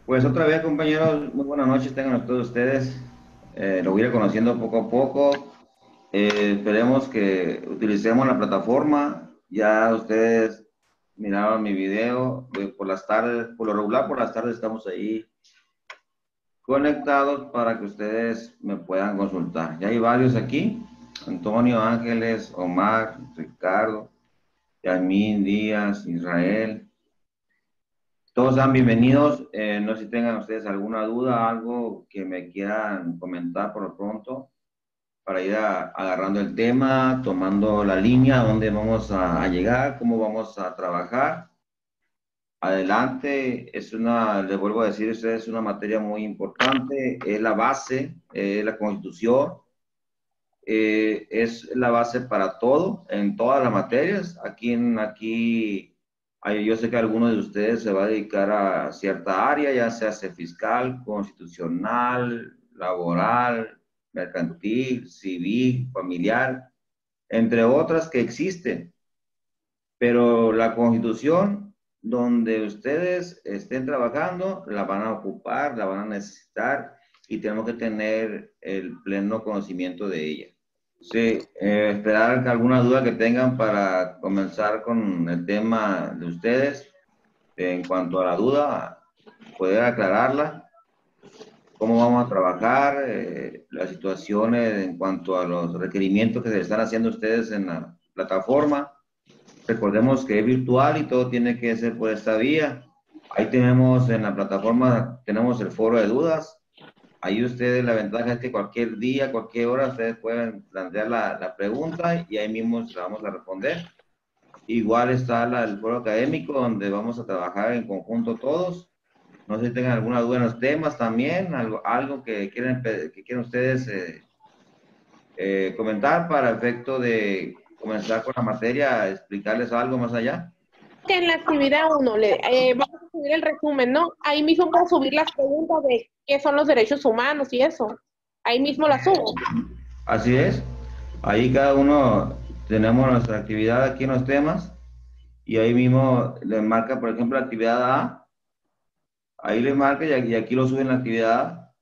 Pues otra vez, compañeros, muy buenas noches tengan todos ustedes. Lo voy a ir conociendo poco a poco. Esperemos que utilicemos la plataforma. Ya ustedes miraron mi video por las tardes, por lo regular por las tardes estamos ahí conectados para que ustedes me puedan consultar. Ya hay varios aquí: Antonio, Ángeles, Omar, Ricardo, Yasmín, Díaz, Israel. Todos sean bienvenidos. No sé si tengan ustedes alguna duda, algo que me quieran comentar por lo pronto, para ir agarrando el tema, tomando la línea, dónde vamos a llegar, cómo vamos a trabajar. Adelante, les vuelvo a decir, ustedes, es una materia muy importante, es la base, la Constitución, es la base para todo, en todas las materias. Yo sé que alguno de ustedes se va a dedicar a cierta área, ya sea fiscal, constitucional, laboral, mercantil, civil, familiar, entre otras que existen. Pero la Constitución, donde ustedes estén trabajando, la van a ocupar, la van a necesitar, y tenemos que tener el pleno conocimiento de ella. Sí, esperar alguna duda que tengan para comenzar con el tema de ustedes. En cuanto a la duda, poder aclararla, cómo vamos a trabajar, las situaciones en cuanto a los requerimientos que se están haciendo ustedes en la plataforma. Recordemos que es virtual y todo tiene que ser por esta vía. Ahí tenemos en la plataforma, tenemos el foro de dudas. Ahí ustedes, la ventaja es que cualquier día, cualquier hora, ustedes pueden plantear la pregunta y ahí mismo se la vamos a responder. Igual está el foro académico, donde vamos a trabajar en conjunto todos. No sé si tengan alguna duda en los temas también, algo que quieran ustedes comentar para efecto de comenzar con la materia, explicarles algo más allá. Que en la actividad 1 vamos a subir el resumen, ¿no? Ahí mismo puedo subir las preguntas de qué son los derechos humanos y eso. Ahí mismo las subo. Así es. Ahí cada uno tenemos nuestra actividad aquí en los temas, y ahí mismo le marca, por ejemplo, la actividad A. Ahí le marca y aquí lo suben la actividad A.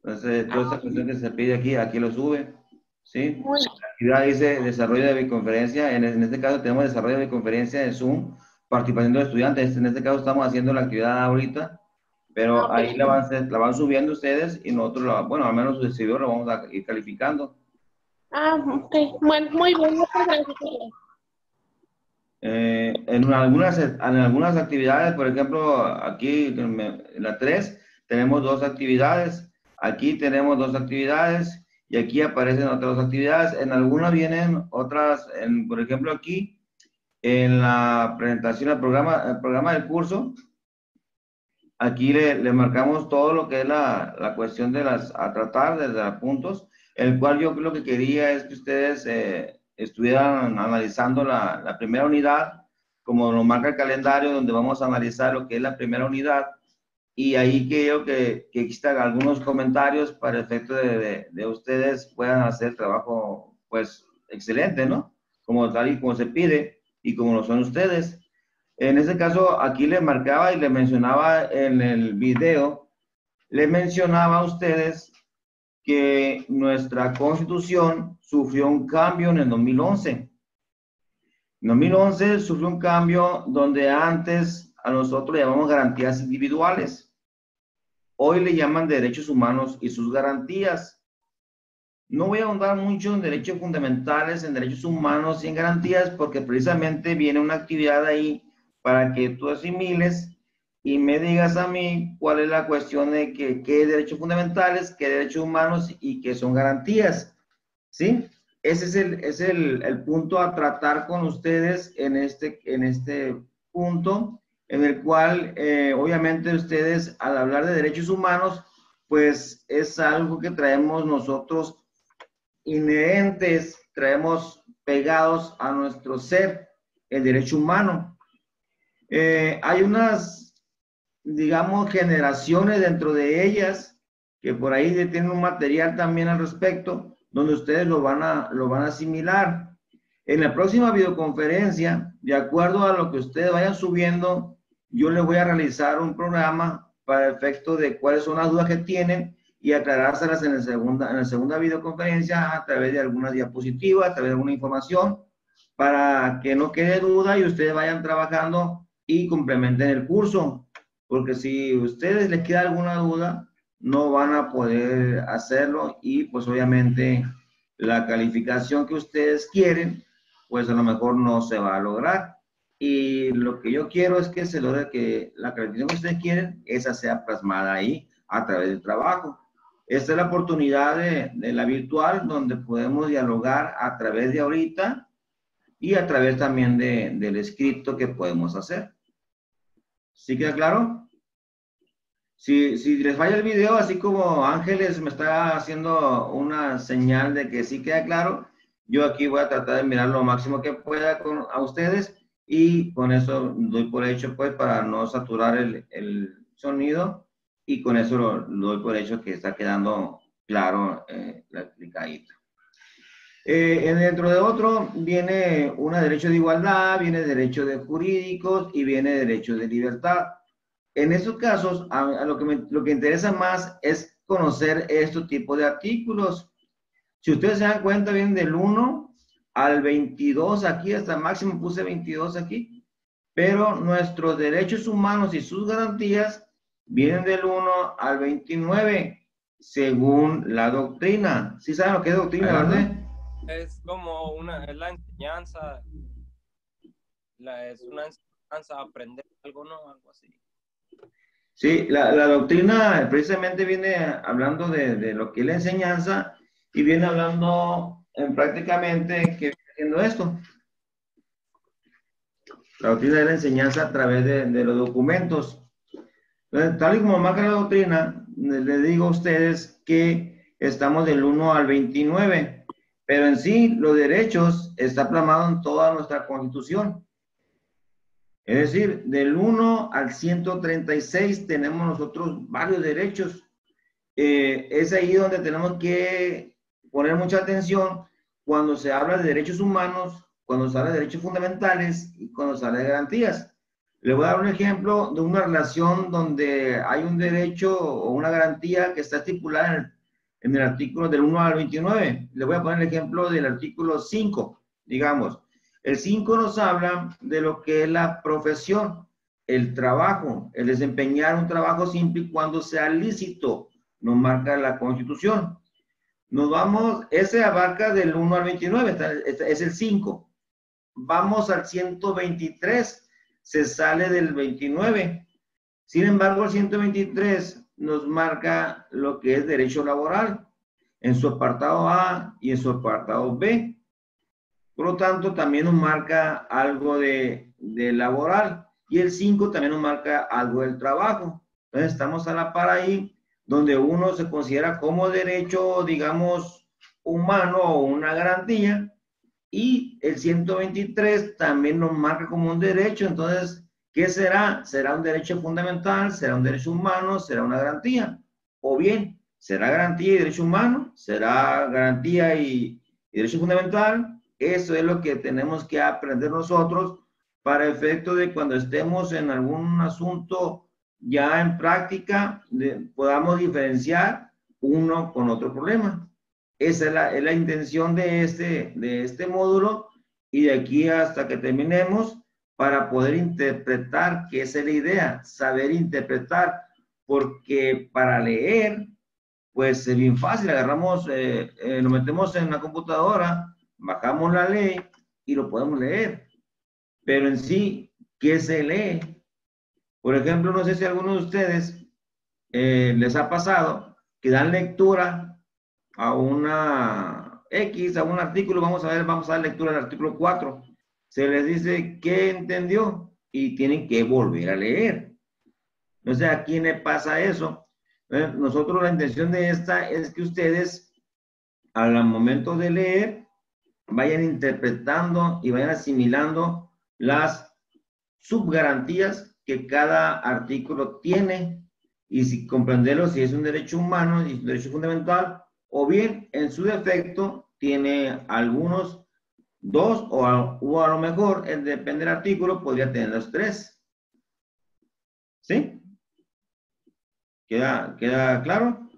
Entonces, toda Ah, esta cuestión que se pide aquí lo sube. ¿Sí? muy La actividad dice desarrollo de videoconferencia. En este caso tenemos desarrollo de videoconferencia en Zoom, participación de los estudiantes. En este caso estamos haciendo la actividad ahorita, pero ok. ahí la van subiendo ustedes y nosotros, bueno, al menos su servidor lo vamos a ir calificando. Ok. Bueno, muy bien. Muchas gracias. En algunas actividades, por ejemplo, aquí en la 3 tenemos dos actividades, aquí tenemos dos actividades y aquí aparecen otras dos actividades. En algunas vienen otras, por ejemplo, aquí en la presentación del programa, el programa del curso, aquí le marcamos todo lo que es la cuestión a tratar desde los puntos, el cual yo lo que quería es que ustedes estuvieran analizando la primera unidad, como lo marca el calendario, donde vamos a analizar lo que es la primera unidad, y ahí quiero que existan algunos comentarios para el efecto de ustedes puedan hacer el trabajo, pues, excelente, ¿no? Como tal y como se pide, y como lo son ustedes. En ese caso, aquí le marcaba y le mencionaba en el video, le mencionaba a ustedes que nuestra Constitución sufrió un cambio en el 2011. En 2011 sufrió un cambio donde antes a nosotros le llamamos garantías individuales. Hoy le llaman derechos humanos y sus garantías. No voy a ahondar mucho en derechos fundamentales, en derechos humanos y en garantías, porque precisamente viene una actividad ahí para que tú asimiles y me digas a mí cuál es la cuestión de qué derechos fundamentales, qué derechos humanos y qué son garantías. ¿Sí? Ese es el punto a tratar con ustedes en este punto, en el cual obviamente ustedes, al hablar de derechos humanos, pues es algo que traemos nosotros inherentes, traemos pegados a nuestro ser, el derecho humano. Hay unas, digamos, generaciones dentro de ellas que por ahí tienen un material también al respecto, donde ustedes lo van a asimilar. En la próxima videoconferencia, de acuerdo a lo que ustedes vayan subiendo, yo les voy a realizar un programa para el efecto de cuáles son las dudas que tienen y aclarárselas en la segunda videoconferencia a través de algunas diapositivas, a través de alguna información, para que no quede duda y ustedes vayan trabajando y complementen el curso. Porque si a ustedes les queda alguna duda, no van a poder hacerlo y pues obviamente la calificación que ustedes quieren, pues a lo mejor no se va a lograr. Y lo que yo quiero es que se logre que la calificación que ustedes quieren, esa sea plasmada ahí a través del trabajo. Esta es la oportunidad de la virtual donde podemos dialogar a través de ahorita y a través también del escrito que podemos hacer. ¿Sí queda claro? Si les falla el video, así como Ángeles me está haciendo una señal de que sí queda claro, yo aquí voy a tratar de mirar lo máximo que pueda a ustedes y con eso doy por hecho, pues, para no saturar el sonido y con eso lo doy por hecho que está quedando claro la explicadita. Dentro de otro viene una derecho de igualdad, viene derecho de jurídicos y viene derecho de libertad. En esos casos, a lo que interesa más es conocer estos tipos de artículos. Si ustedes se dan cuenta, vienen del 1 al 22 aquí, hasta máximo puse 22 aquí, pero nuestros derechos humanos y sus garantías vienen del 1 al 29, según la doctrina. ¿Sí saben lo que es doctrina, verdad? Es como es la enseñanza, es una enseñanza a aprender algo, ¿no? Algo así. Sí, la doctrina precisamente viene hablando de lo que es la enseñanza y viene hablando prácticamente que viene haciendo esto. La doctrina de la enseñanza a través de los documentos. Entonces, tal y como marca la doctrina, les digo a ustedes que estamos del 1 al 29, pero en sí los derechos está plasmado en toda nuestra Constitución. Es decir, del 1 al 136 tenemos nosotros varios derechos. Es ahí donde tenemos que poner mucha atención cuando se habla de derechos humanos, cuando se habla de derechos fundamentales y cuando se habla de garantías. Le voy a dar un ejemplo de una relación donde hay un derecho o una garantía que está estipulada en el artículo del 1 al 29. Le voy a poner el ejemplo del artículo 5, digamos. El 5 nos habla de lo que es la profesión, el trabajo, el desempeñar un trabajo siempre y cuando sea lícito, nos marca la Constitución. Nos vamos, ese abarca del 1 al 29, es el 5. Vamos al 123, se sale del 29. Sin embargo, el 123 nos marca lo que es derecho laboral, en su apartado A y en su apartado B. Por lo tanto, también nos marca algo de laboral. Y el 5 también nos marca algo del trabajo. Entonces, estamos a la par ahí, donde uno se considera como derecho, digamos, humano o una garantía. Y el 123 también nos marca como un derecho. Entonces, ¿qué será? ¿Será un derecho fundamental? ¿Será un derecho humano? ¿Será una garantía? O bien, ¿será garantía y derecho humano? ¿Será garantía y derecho fundamental? Eso es lo que tenemos que aprender nosotros para efecto de cuando estemos en algún asunto ya en práctica, podamos diferenciar uno con otro problema. Esa es la intención de este módulo y de aquí hasta que terminemos para poder interpretar, que esa es la idea, saber interpretar, porque para leer, pues es bien fácil, agarramos, lo metemos en la computadora, bajamos la ley y lo podemos leer. Pero en sí, ¿qué se lee? Por ejemplo, no sé si a alguno de ustedes les ha pasado que dan lectura a una X, a un artículo, vamos a dar lectura al artículo 4. Se les dice qué entendió y tienen que volver a leer. No sé a quién le pasa eso. Nosotros la intención de esta es que ustedes, al momento de leer, vayan interpretando y vayan asimilando las subgarantías que cada artículo tiene y si comprenderlo si es un derecho humano y un derecho fundamental o bien en su defecto tiene algunos dos o a lo mejor depende del artículo podría tener los tres. ¿Sí? ¿Queda claro?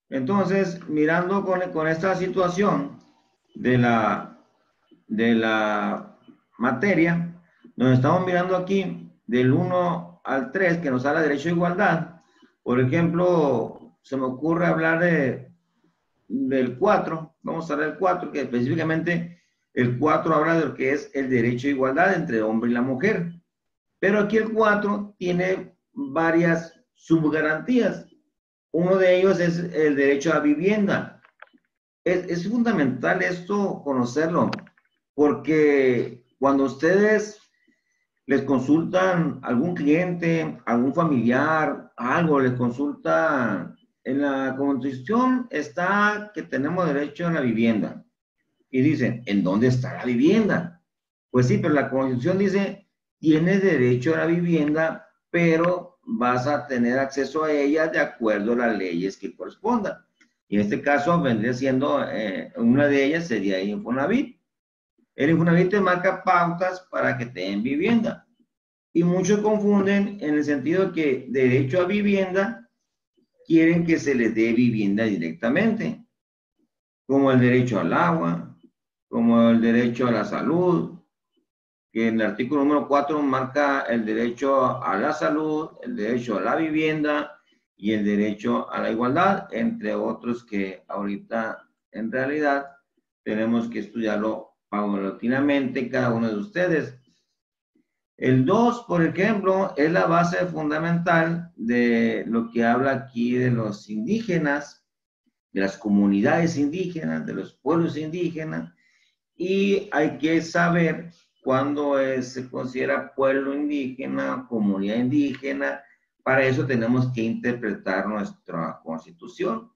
Entonces, mirando con esta situación de la materia, nos estamos mirando aquí del 1 al 3, que nos habla de derecho a igualdad. Por ejemplo, se me ocurre hablar del 4, vamos a hablar del 4, que específicamente el 4 habla de lo que es el derecho a igualdad entre el hombre y la mujer. Pero aquí el 4 tiene varias subgarantías. Uno de ellos es el derecho a vivienda. Es fundamental esto conocerlo, porque cuando ustedes les consultan a algún cliente, algún familiar, algo, les consultan, en la Constitución está que tenemos derecho a la vivienda. Y dicen, ¿en dónde está la vivienda? Pues sí, pero la Constitución dice, tienes derecho a la vivienda, pero vas a tener acceso a ella de acuerdo a las leyes que correspondan. Y en este caso vendría siendo, una de ellas sería el Infonavit. El Infonavit te marca pautas para que te den vivienda. Y muchos confunden en el sentido de que derecho a vivienda quieren que se les dé vivienda directamente, como el derecho al agua, como el derecho a la salud, que en el artículo número 4 marca el derecho a la salud, el derecho a la vivienda y el derecho a la igualdad, entre otros que ahorita en realidad tenemos que estudiarlo paulatinamente cada uno de ustedes. El 2, por ejemplo, es la base fundamental de lo que habla aquí de los indígenas, de las comunidades indígenas, de los pueblos indígenas, y hay que saber cuándo se considera pueblo indígena, comunidad indígena. Para eso tenemos que interpretar nuestra Constitución.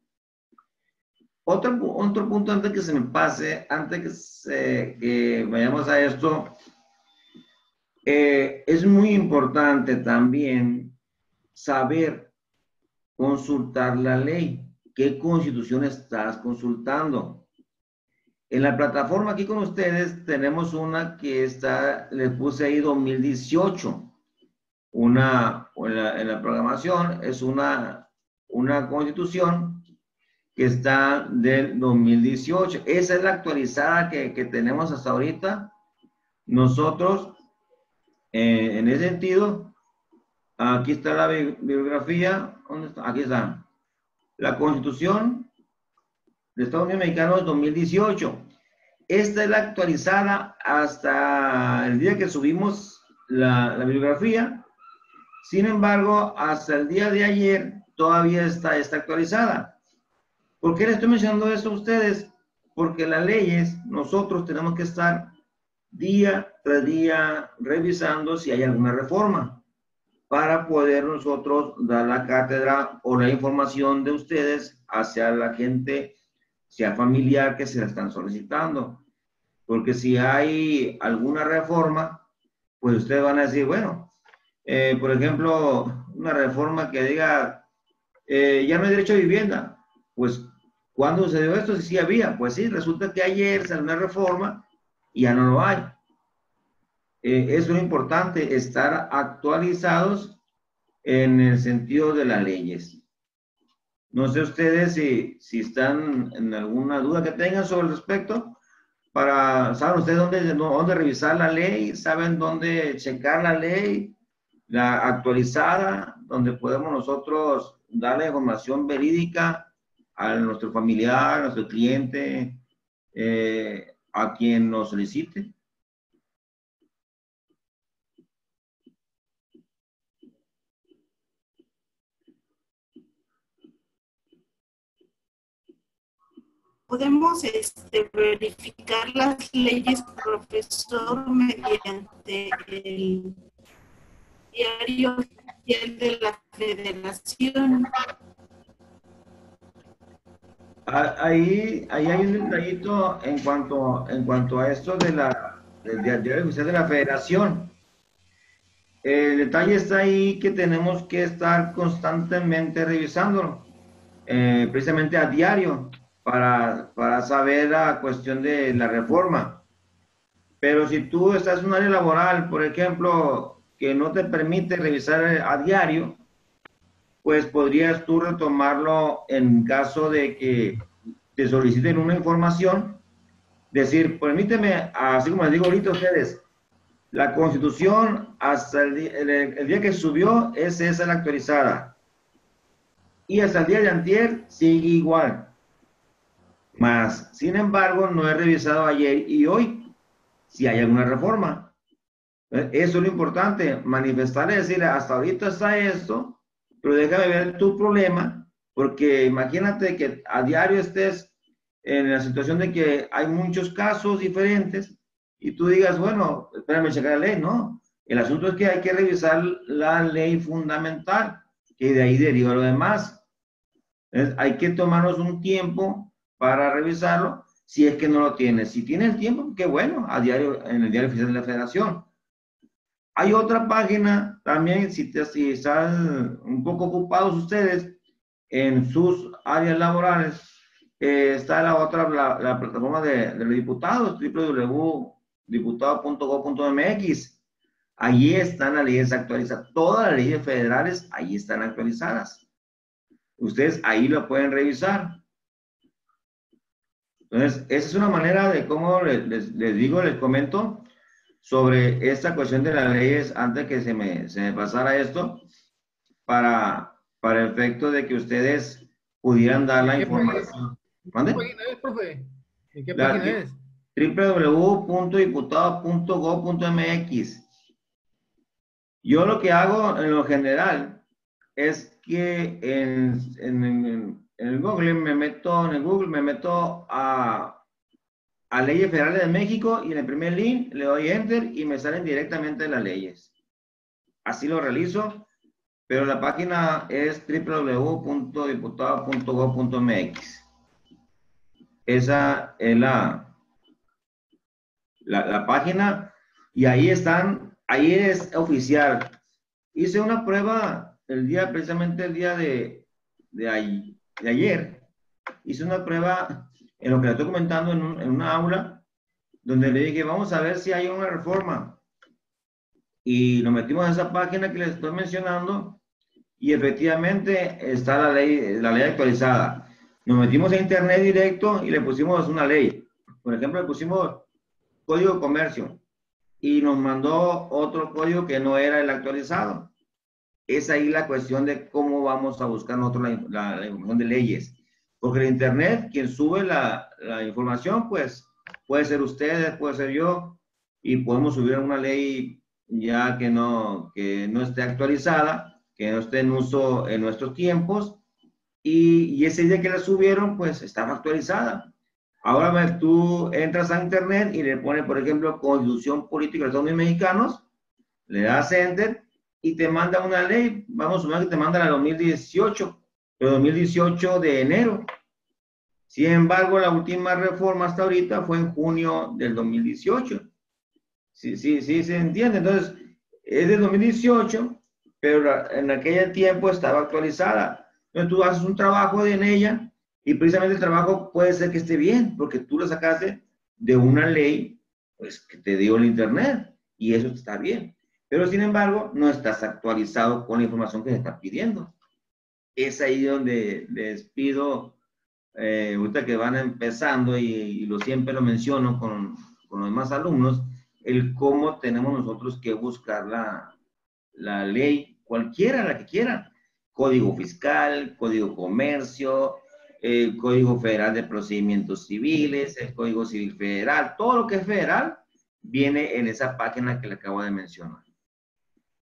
Otro punto antes que se me pase, antes que vayamos a esto, es muy importante también saber consultar la ley. ¿Qué Constitución estás consultando? En la plataforma aquí con ustedes tenemos una que está, les puse ahí 2018. En la programación es una Constitución que está del 2018. Esa es la actualizada que tenemos hasta ahorita. Nosotros, en ese sentido, aquí está la bibliografía. ¿Dónde está? Aquí está. La Constitución de Estados Unidos Mexicanos 2018. Esta es la actualizada hasta el día que subimos la bibliografía. Sin embargo, hasta el día de ayer todavía está actualizada. ¿Por qué les estoy mencionando esto a ustedes? Porque las leyes, nosotros tenemos que estar día tras día revisando si hay alguna reforma para poder nosotros dar la cátedra o la información de ustedes hacia la gente, sea familiar, que se la están solicitando. Porque si hay alguna reforma, pues ustedes van a decir, bueno, por ejemplo, una reforma que diga, ya no hay derecho a vivienda. Pues, ¿cuándo sucedió esto? Si sí había. Pues sí, resulta que ayer salió una reforma y ya no lo hay. Es lo importante, estar actualizados en el sentido de las leyes. No sé ustedes si están en alguna duda que tengan sobre el respecto. ¿Saben ustedes dónde revisar la ley? ¿Saben dónde checar la ley? La actualizada, donde podemos nosotros dar la información verídica a nuestro familiar, a nuestro cliente, a quien nos solicite. Podemos verificar las leyes, profesor, mediante el diario oficial de la Federación. Ahí hay un detallito en cuanto a esto del diario oficial de la Federación. El detalle está ahí que tenemos que estar constantemente revisándolo, precisamente a diario, para saber la cuestión de la reforma. Pero si tú estás en un área laboral, por ejemplo, que no te permite revisar a diario, pues podrías tú retomarlo en caso de que te soliciten una información, decir, permíteme, así como les digo ahorita a ustedes, la Constitución hasta el día que subió es esa la actualizada. Y hasta el día de antier sigue igual. Más, sin embargo, no he revisado ayer y hoy si hay alguna reforma. Eso es lo importante, manifestar y decir, hasta ahorita está esto, pero déjame ver tu problema, porque imagínate que a diario estés en la situación de que hay muchos casos diferentes y tú digas, bueno, espérame checar la ley. No, el asunto es que hay que revisar la ley fundamental, que de ahí deriva lo demás. Entonces, hay que tomarnos un tiempo para revisarlo, si es que no lo tienes. Si tienes tiempo, qué bueno, a diario, en el Diario Oficial de la Federación. Hay otra página también, si están un poco ocupados ustedes en sus áreas laborales, está la otra, la plataforma de los diputados, www.diputado.gov.mx. Allí están las leyes actualizadas, todas las leyes federales, allí están actualizadas. Ustedes ahí lo pueden revisar. Entonces, esa es una manera de cómo les digo, les comento sobre esta cuestión de las leyes antes que se me pasara esto, para efecto de que ustedes pudieran dar la información. ¿En qué página es, profe? ¿En qué página es? www.diputado.gov.mx. Yo lo que hago en lo general es que en el Google me meto a leyes federales de México y en el primer link le doy enter y me salen directamente las leyes. Así lo realizo, pero la página es www.diputado.gov.mx. Esa es la página y ahí están, ahí es oficial. Hice una prueba precisamente el día de ayer. Hice una prueba en lo que le estoy comentando en una aula, donde le dije, vamos a ver si hay una reforma. Y nos metimos en esa página que les estoy mencionando y efectivamente está la ley actualizada. Nos metimos a internet directo y le pusimos una ley. Por ejemplo, le pusimos Código de Comercio y nos mandó otro código que no era el actualizado. Es ahí la cuestión de cómo vamos a buscar nosotros la información de leyes. Porque el internet, quien sube la información, pues puede ser ustedes, puede ser yo, y podemos subir una ley ya que no esté actualizada, que no esté en uso en nuestros tiempos, y ese día que la subieron, pues estaba actualizada. Ahora tú entras a internet y le pones, por ejemplo, Constitución Política de los Estados Unidos Mexicanos, le das enter y te manda una ley, vamos a sumar que te manda la 2018, pero 2018 de enero. Sin embargo, la última reforma hasta ahorita fue en junio del 2018. Sí, se entiende. Entonces, es del 2018, pero en aquel tiempo estaba actualizada. Entonces, tú haces un trabajo en ella y precisamente el trabajo puede ser que esté bien, porque tú lo sacaste de una ley, pues, que te dio el internet y eso está bien. Pero, sin embargo, no estás actualizado con la información que se está pidiendo. Es ahí donde les pido, ahorita que van empezando y siempre lo menciono con los demás alumnos, el cómo tenemos nosotros que buscar la ley, cualquiera, la que quieran. Código Fiscal, Código Comercio, el Código Federal de Procedimientos Civiles, el Código Civil Federal, todo lo que es federal viene en esa página que le acabo de mencionar.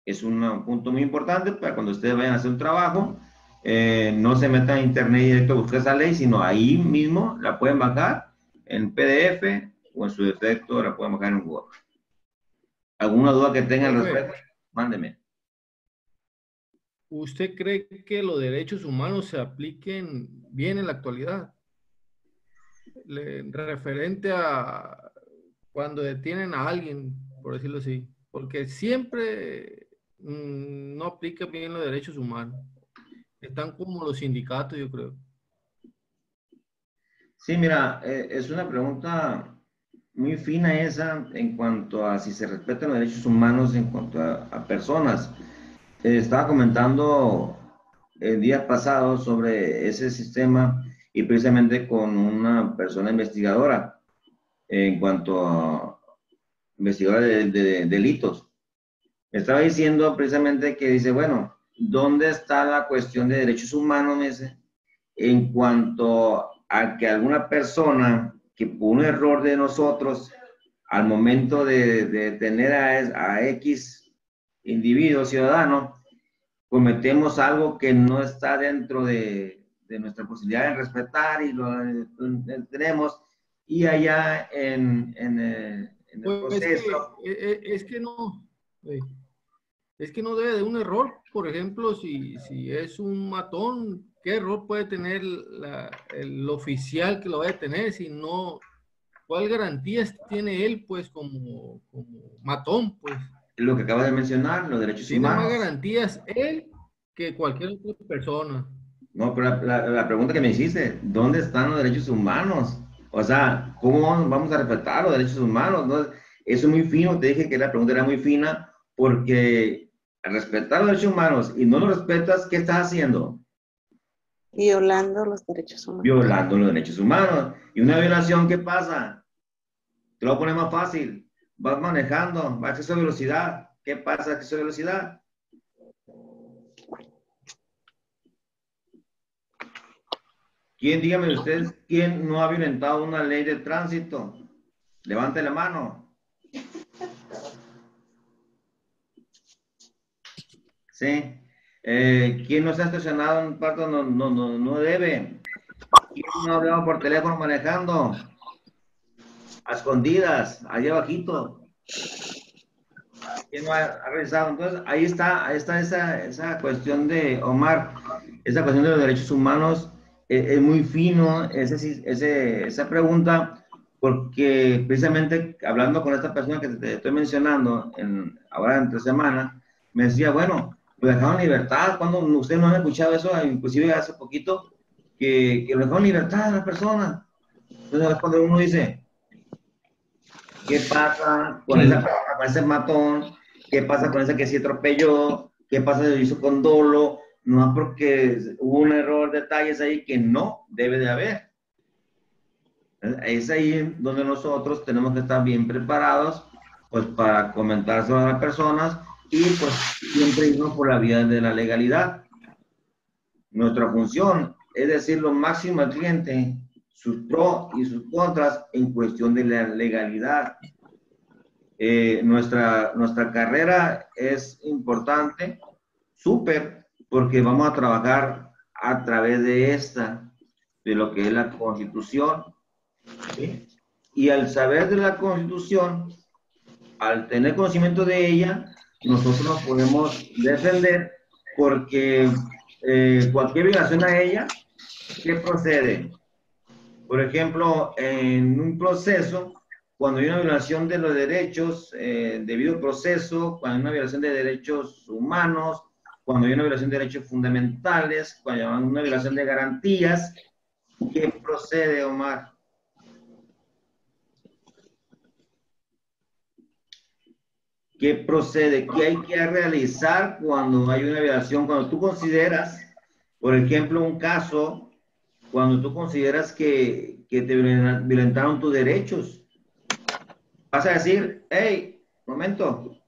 Es un punto muy importante para cuando ustedes vayan a hacer un trabajo, no se metan a internet directo a buscar esa ley, sino ahí mismo la pueden bajar en PDF o en su defecto la pueden bajar en Word. ¿Alguna duda que tengan al respecto? Mándeme. ¿Usted cree que los derechos humanos se apliquen bien en la actualidad? Referente a cuando detienen a alguien, por decirlo así, porque siempre no aplica bien los derechos humanos. Están como los sindicatos, yo creo. Sí, mira, es una pregunta muy fina esa en cuanto a si se respetan los derechos humanos en cuanto a personas. Estaba comentando el día pasado sobre ese sistema y precisamente con una persona investigadora en cuanto a investigadora de delitos. Estaba diciendo precisamente que dice, bueno, ¿dónde está la cuestión de derechos humanos? Me dice, en cuanto a que alguna persona que por un error de nosotros, al momento de tener a X individuo, ciudadano, cometemos algo que no está dentro de nuestra posibilidad de respetar y lo tenemos, y allá en el Pues proceso. es que no, es que no debe de un error. Por ejemplo, si es un matón, ¿qué error puede tener el oficial que lo va a detener? Si no, ¿cuál garantías tiene él, pues, como matón, pues? Lo que acaba de mencionar, los derechos Tiene humanos. más garantías él que cualquier otra persona. No, pero la pregunta que me hiciste, ¿dónde están los derechos humanos? O sea, ¿cómo vamos a respetar los derechos humanos? ¿No? Eso es muy fino, te dije que la pregunta era muy fina, porque al respetar los derechos humanos y no los respetas, ¿qué estás haciendo? Violando los derechos humanos. Violando los derechos humanos. ¿Y una violación qué pasa? Te lo voy a poner más fácil. Vas manejando, vas a exceso de velocidad. ¿Qué pasa a exceso de velocidad? Dígame ustedes, ¿quién no ha violentado una ley de tránsito? Levante la mano. ¿Sí? ¿Quién no se ha estacionado en un parque no debe? ¿Quién no ha hablado por teléfono manejando? A escondidas, allá abajito. ¿Quién no ha revisado? Entonces, ahí está esa cuestión de, Omar, esa cuestión de los derechos humanos. Es muy fino esa pregunta, porque precisamente hablando con esta persona que te estoy mencionando ahora entre semana, me decía, bueno, lo dejaron en libertad. Cuando ustedes no han escuchado eso, inclusive hace poquito, que lo dejaron en libertad a la persona. Entonces es cuando uno dice, ¿qué pasa con ese matón? ¿Qué pasa con ese que se atropelló? ¿Qué pasa si lo hizo con dolo? No, porque hubo un error, detalles ahí que no debe de haber. Es ahí donde nosotros tenemos que estar bien preparados, pues, para comentárselo a las personas y, pues, siempre irnos por la vía de la legalidad. Nuestra función es decir lo máximo al cliente, sus pros y sus contras en cuestión de la legalidad. Nuestra carrera es importante, súper, porque vamos a trabajar a través de lo que es la Constitución, ¿sí? Y al saber de la Constitución, al tener conocimiento de ella, nosotros nos podemos defender, porque cualquier violación a ella, ¿qué procede? Por ejemplo, en un proceso, cuando hay una violación de los derechos, debido proceso, cuando hay una violación de derechos humanos, cuando hay una violación de derechos fundamentales, cuando hay una violación de garantías, ¿qué procede, Omar? ¿Qué procede? ¿Qué hay que realizar cuando hay una violación? Cuando tú consideras, por ejemplo, un caso, cuando tú consideras que te violentaron tus derechos, vas a decir, hey, momento,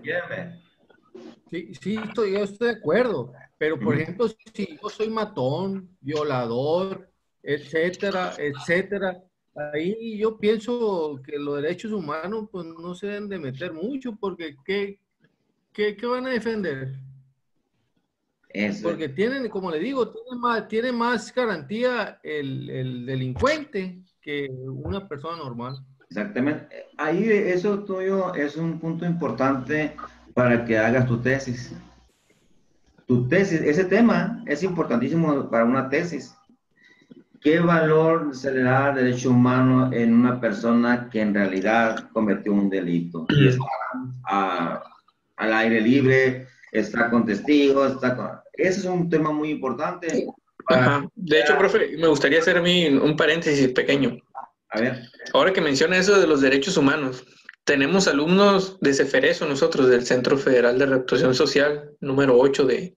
llévame. Sí, yo estoy de acuerdo, pero por ejemplo, si yo soy matón, violador, etcétera, ahí yo pienso que los derechos humanos pues no se deben de meter mucho, porque ¿qué van a defender? Eso. Porque tienen, como le digo, tiene más garantía el delincuente que una persona normal. Exactamente. Ahí eso tuyo es un punto importante para que hagas tu tesis. Tu tesis, ese tema es importantísimo para una tesis. ¿Qué valor se le da al derecho humano en una persona que en realidad cometió un delito? Y está al aire libre, está con testigos, ese es un tema muy importante. Ajá. De hecho, profe, me gustaría hacer un paréntesis pequeño. A ver. Ahora que menciona eso de los derechos humanos, tenemos alumnos de Ceferezo nosotros, del Centro Federal de Reactuación Social, número 8 de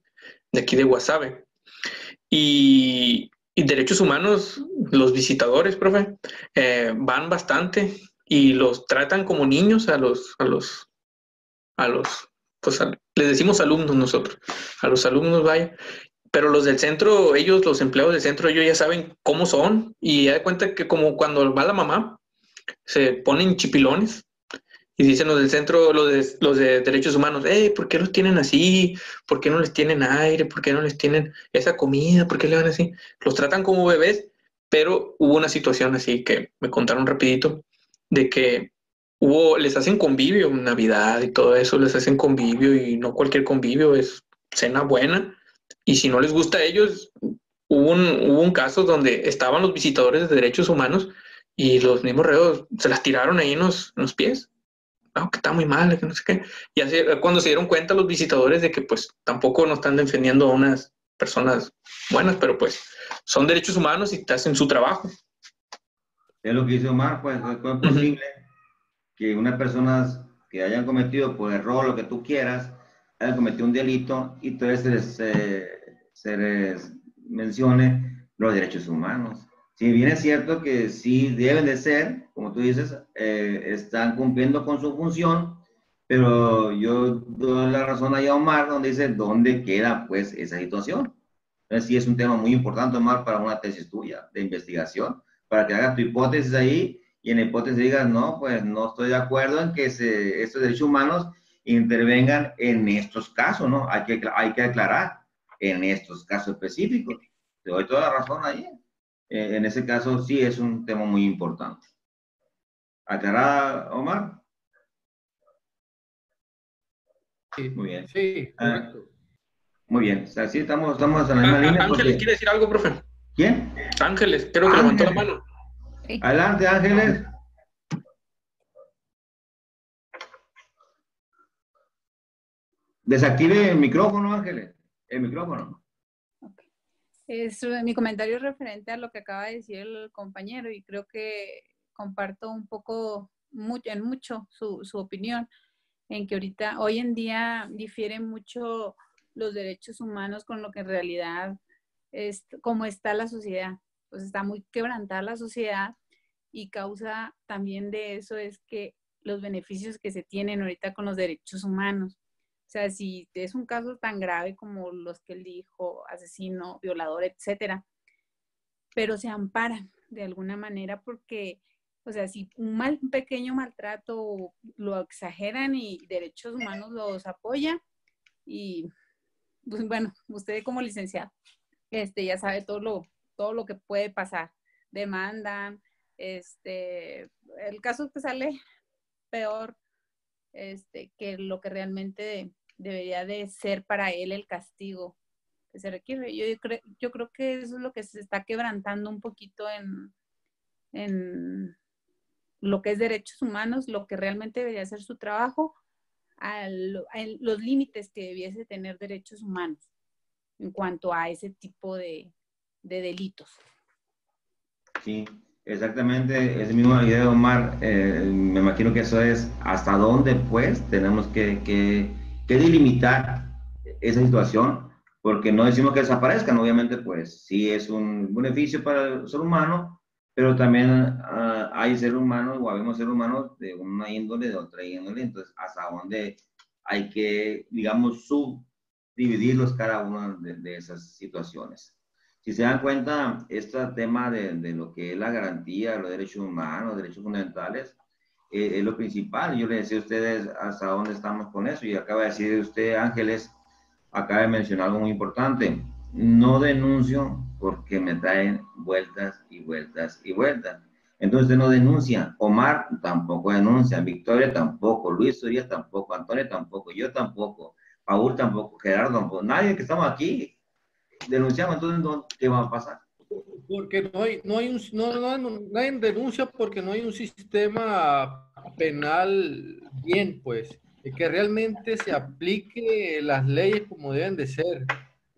aquí de Guasave. Y derechos humanos, los visitadores, profe, van bastante y los tratan como niños pues les decimos alumnos nosotros, a los alumnos vaya, pero los del centro, ellos, los empleados del centro, ellos ya saben cómo son y ya de cuenta que como cuando va la mamá, se ponen chipilones y dicen los del centro, los de derechos humanos, ¿por qué los tienen así? ¿Por qué no les tienen aire? ¿Por qué no les tienen esa comida? ¿Por qué le van así? Los tratan como bebés, pero hubo una situación así que me contaron rapidito, de que les hacen convivio en Navidad y todo eso, les hacen convivio y no cualquier convivio, es cena buena. Y si no les gusta a ellos, hubo un caso donde estaban los visitadores de derechos humanos y los mismos reos se las tiraron ahí en los pies. Que está muy mal, que no sé qué. Y así, cuando se dieron cuenta los visitadores de que pues tampoco nos están defendiendo a unas personas buenas, pero pues son derechos humanos y te hacen su trabajo. Es lo que dice Omar, pues es posible que unas personas que hayan cometido por error lo que tú quieras, hayan cometido un delito y entonces se les mencione los derechos humanos. Si bien es cierto que sí deben de ser, como tú dices, están cumpliendo con su función, pero yo doy la razón ahí a Omar, donde dice, ¿dónde queda pues esa situación? Entonces sí es un tema muy importante, Omar, para una tesis tuya de investigación, para que hagas tu hipótesis ahí y en la hipótesis digas, no, pues no estoy de acuerdo en que estos derechos humanos intervengan en estos casos, ¿no? Hay que aclarar en estos casos específicos. Te doy toda la razón ahí. En ese caso sí es un tema muy importante. ¿Aclarada, Omar? Sí, muy bien. Sí, correcto. Muy bien. O sea, sí, estamos en la misma línea. Ángeles, ¿quiere decir algo, profe? ¿Quién? Ángeles, creo que levantó la mano. Adelante, Ángeles. Desactive el micrófono, Ángeles. El micrófono. Mi comentario es referente a lo que acaba de decir el compañero y creo que comparto un poco, en mucho su opinión, en que ahorita, hoy en día difieren mucho los derechos humanos con lo que en realidad es como está la sociedad. Pues está muy quebrantada la sociedad y causa también de eso es que los beneficios que se tienen ahorita con los derechos humanos. O sea, si es un caso tan grave como los que él dijo, asesino, violador, etcétera, pero se amparan de alguna manera porque, o sea, si un pequeño maltrato lo exageran y derechos humanos los apoya y, pues, bueno, usted como licenciado, ya sabe todo lo que puede pasar. Demandan, el caso que sale peor que lo que realmente debería de ser para él el castigo que se requiere. Yo creo que eso es lo que se está quebrantando un poquito en lo que es derechos humanos, lo que realmente debería ser su trabajo, a los límites que debiese tener derechos humanos en cuanto a ese tipo de delitos. Sí, exactamente, es la misma idea de Omar. Me imagino que eso es hasta dónde pues tenemos que delimitar esa situación, porque no decimos que desaparezcan, obviamente pues sí es un beneficio para el ser humano, pero también hay seres humanos o habemos seres humanos de una índole, de otra índole, entonces hasta dónde hay que, digamos, subdividirlos cada una de esas situaciones. Si se dan cuenta, este tema de lo que es la garantía de los derechos humanos, derechos fundamentales, es lo principal. Yo les decía a ustedes hasta dónde estamos con eso y acaba de decir usted, Ángeles, acaba de mencionar algo muy importante. No denuncio porque me traen vueltas y vueltas y vueltas. Entonces usted no denuncia. Omar tampoco denuncia. Victoria tampoco. Luis Urias tampoco. Antonio tampoco. Yo tampoco. Paul tampoco. Gerardo tampoco. Nadie que estamos aquí denunciamos. Entonces, ¿qué va a pasar? Porque no hay denuncia porque no hay un sistema penal bien, pues, que realmente se aplique las leyes como deben de ser.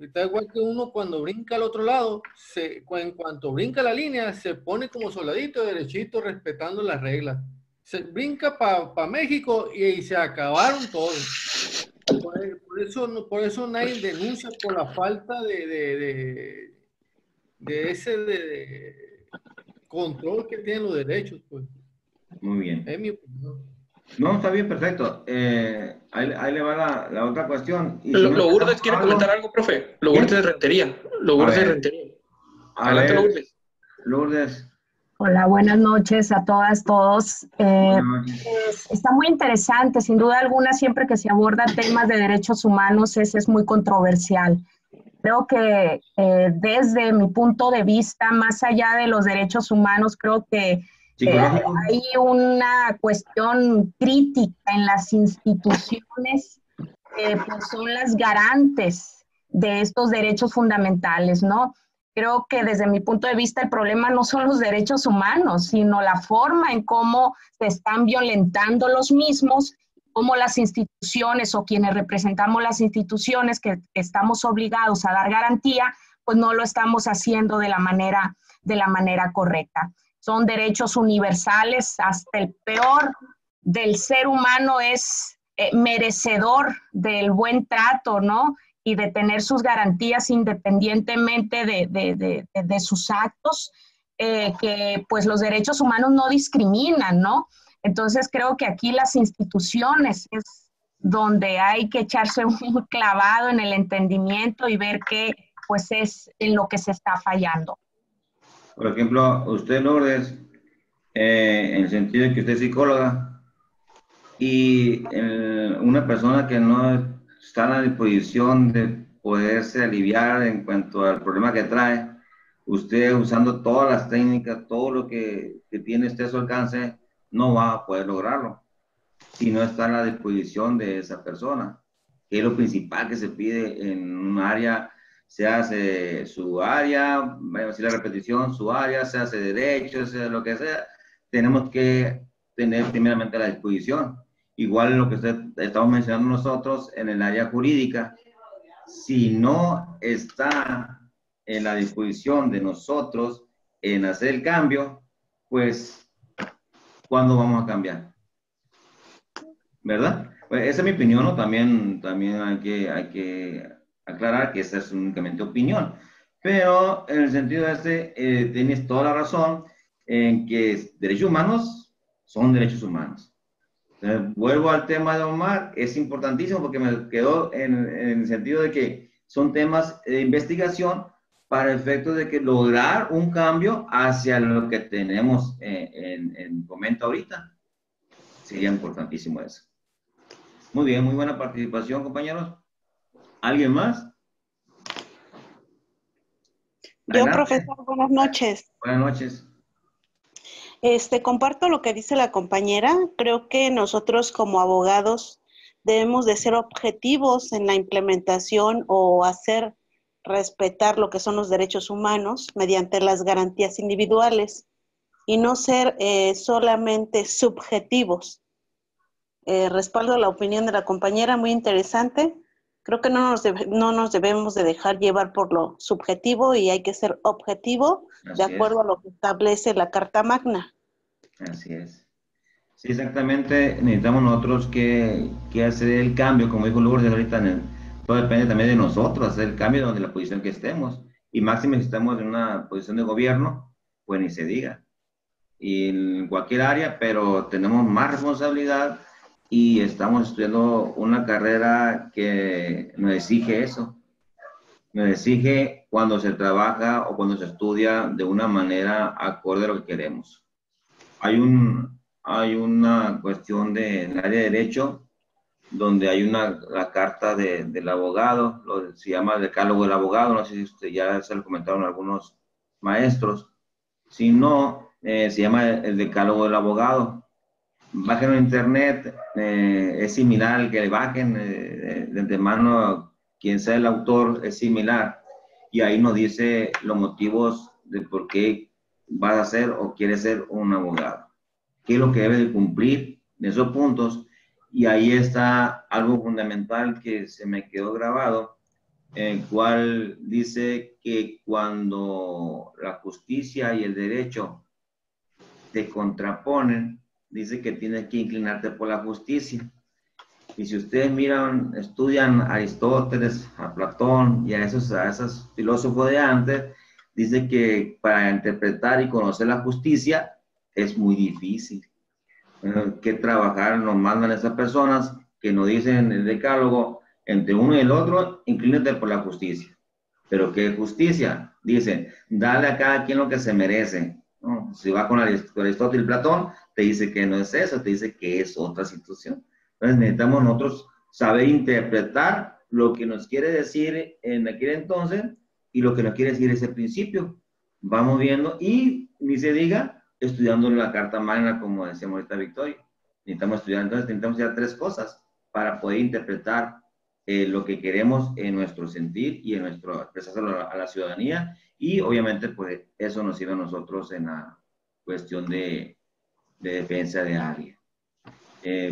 Está igual que uno cuando brinca al otro lado, en cuanto brinca la línea, se pone como soldadito derechito, respetando las reglas. Se brinca para México y se acabaron todos. Por eso nadie denuncia por la falta de control que tienen los derechos, pues. Muy bien. Es mi opinión. No, está bien, perfecto. Ahí le va la otra cuestión. Y si no Lourdes quiere comentar algo, profe. Lourdes de Rentería. Lourdes de Rentería. Adelante, Lourdes. Lourdes. Hola, buenas noches a todas, todos. Está muy interesante, sin duda alguna, siempre que se aborda temas de derechos humanos, ese es muy controversial. Creo que desde mi punto de vista, más allá de los derechos humanos, creo que hay una cuestión crítica en las instituciones que pues son las garantes de estos derechos fundamentales, ¿no? Creo que desde mi punto de vista el problema no son los derechos humanos, sino la forma en cómo se están violentando los mismos, cómo las instituciones o quienes representamos las instituciones que estamos obligados a dar garantía, pues no lo estamos haciendo de la manera correcta. Son derechos universales, hasta el peor del ser humano es merecedor del buen trato, ¿no? Y de tener sus garantías independientemente de sus actos, que pues los derechos humanos no discriminan, ¿no? Entonces creo que aquí las instituciones es donde hay que echarse un clavado en el entendimiento y ver qué pues es en lo que se está fallando. Por ejemplo, usted, Lourdes, en el sentido de que usted es psicóloga y una persona que no está a la disposición de poderse aliviar en cuanto al problema que trae, usted usando todas las técnicas, todo lo que tiene usted a su alcance, no va a poder lograrlo si no está a la disposición de esa persona, que es lo principal que se pide en un área, se hace su área, voy a decir la repetición, su área, se hace derecho, sea lo que sea, tenemos que tener primeramente la disposición. Igual lo que estamos mencionando nosotros en el área jurídica, si no está en la disposición de nosotros en hacer el cambio, pues, ¿cuándo vamos a cambiar? ¿Verdad? Pues esa es mi opinión, ¿no? También hay que aclarar que esa es únicamente opinión. Pero en el sentido tienes toda la razón en que derechos humanos son derechos humanos. Vuelvo al tema de Omar, es importantísimo porque me quedó en el sentido de que son temas de investigación para efectos de que lograr un cambio hacia lo que tenemos en momento ahorita. Sería importantísimo eso. Muy bien, muy buena participación, compañeros. ¿Alguien más? Yo, profesor, buenas noches. Buenas noches. Comparto lo que dice la compañera. Creo que nosotros como abogados debemos de ser objetivos en la implementación o hacer respetar lo que son los derechos humanos mediante las garantías individuales y no ser solamente subjetivos. Respaldo la opinión de la compañera, muy interesante. Creo que no nos debemos de dejar llevar por lo subjetivo y hay que ser objetivo de acuerdo a lo que establece la Carta Magna. Así es. Sí, exactamente. Necesitamos nosotros que hacer el cambio, como dijo Lourdes ahorita, todo depende también de nosotros, hacer el cambio donde la posición que estemos. Y máximo si estamos en una posición de gobierno, pues ni se diga. Y en cualquier área, pero tenemos más responsabilidad y estamos estudiando una carrera que nos exige eso. Nos exige cuando se trabaja o cuando se estudia de una manera acorde a lo que queremos. Hay una cuestión en el área de derecho donde hay la carta del abogado, se llama el decálogo del abogado, no sé si usted ya se lo comentaron algunos maestros. Si no, se llama el decálogo del abogado. Bajen en internet, es similar al que le bajen de antemano, quien sea el autor es similar, y ahí nos dice los motivos de por qué vas a ser o quieres ser un abogado, qué es lo que debe de cumplir de esos puntos, y ahí está algo fundamental que se me quedó grabado, el cual dice que cuando la justicia y el derecho te contraponen, dice que tienes que inclinarte por la justicia. Y si ustedes miran, estudian a Aristóteles, a Platón y a esos filósofos de antes, dice que para interpretar y conocer la justicia es muy difícil. Que trabajar nos mandan esas personas que nos dicen en el decálogo, entre uno y el otro, inclínate por la justicia. Pero ¿qué justicia? Dicen, dale a cada quien lo que se merece. ¿No? Si va con Aristóteles y Platón, te dice que no es eso, te dice que es otra situación. Entonces necesitamos nosotros saber interpretar lo que nos quiere decir en aquel entonces y lo que nos quiere decir ese principio. Vamos viendo y ni se diga estudiando la Carta Magna, como decíamos ahorita Victoria. Necesitamos estudiar, entonces necesitamos ya 3 cosas para poder interpretar lo que queremos en nuestro sentir y en nuestro expresárselo a la ciudadanía, y obviamente pues eso nos sirve a nosotros en la cuestión de defensa de área.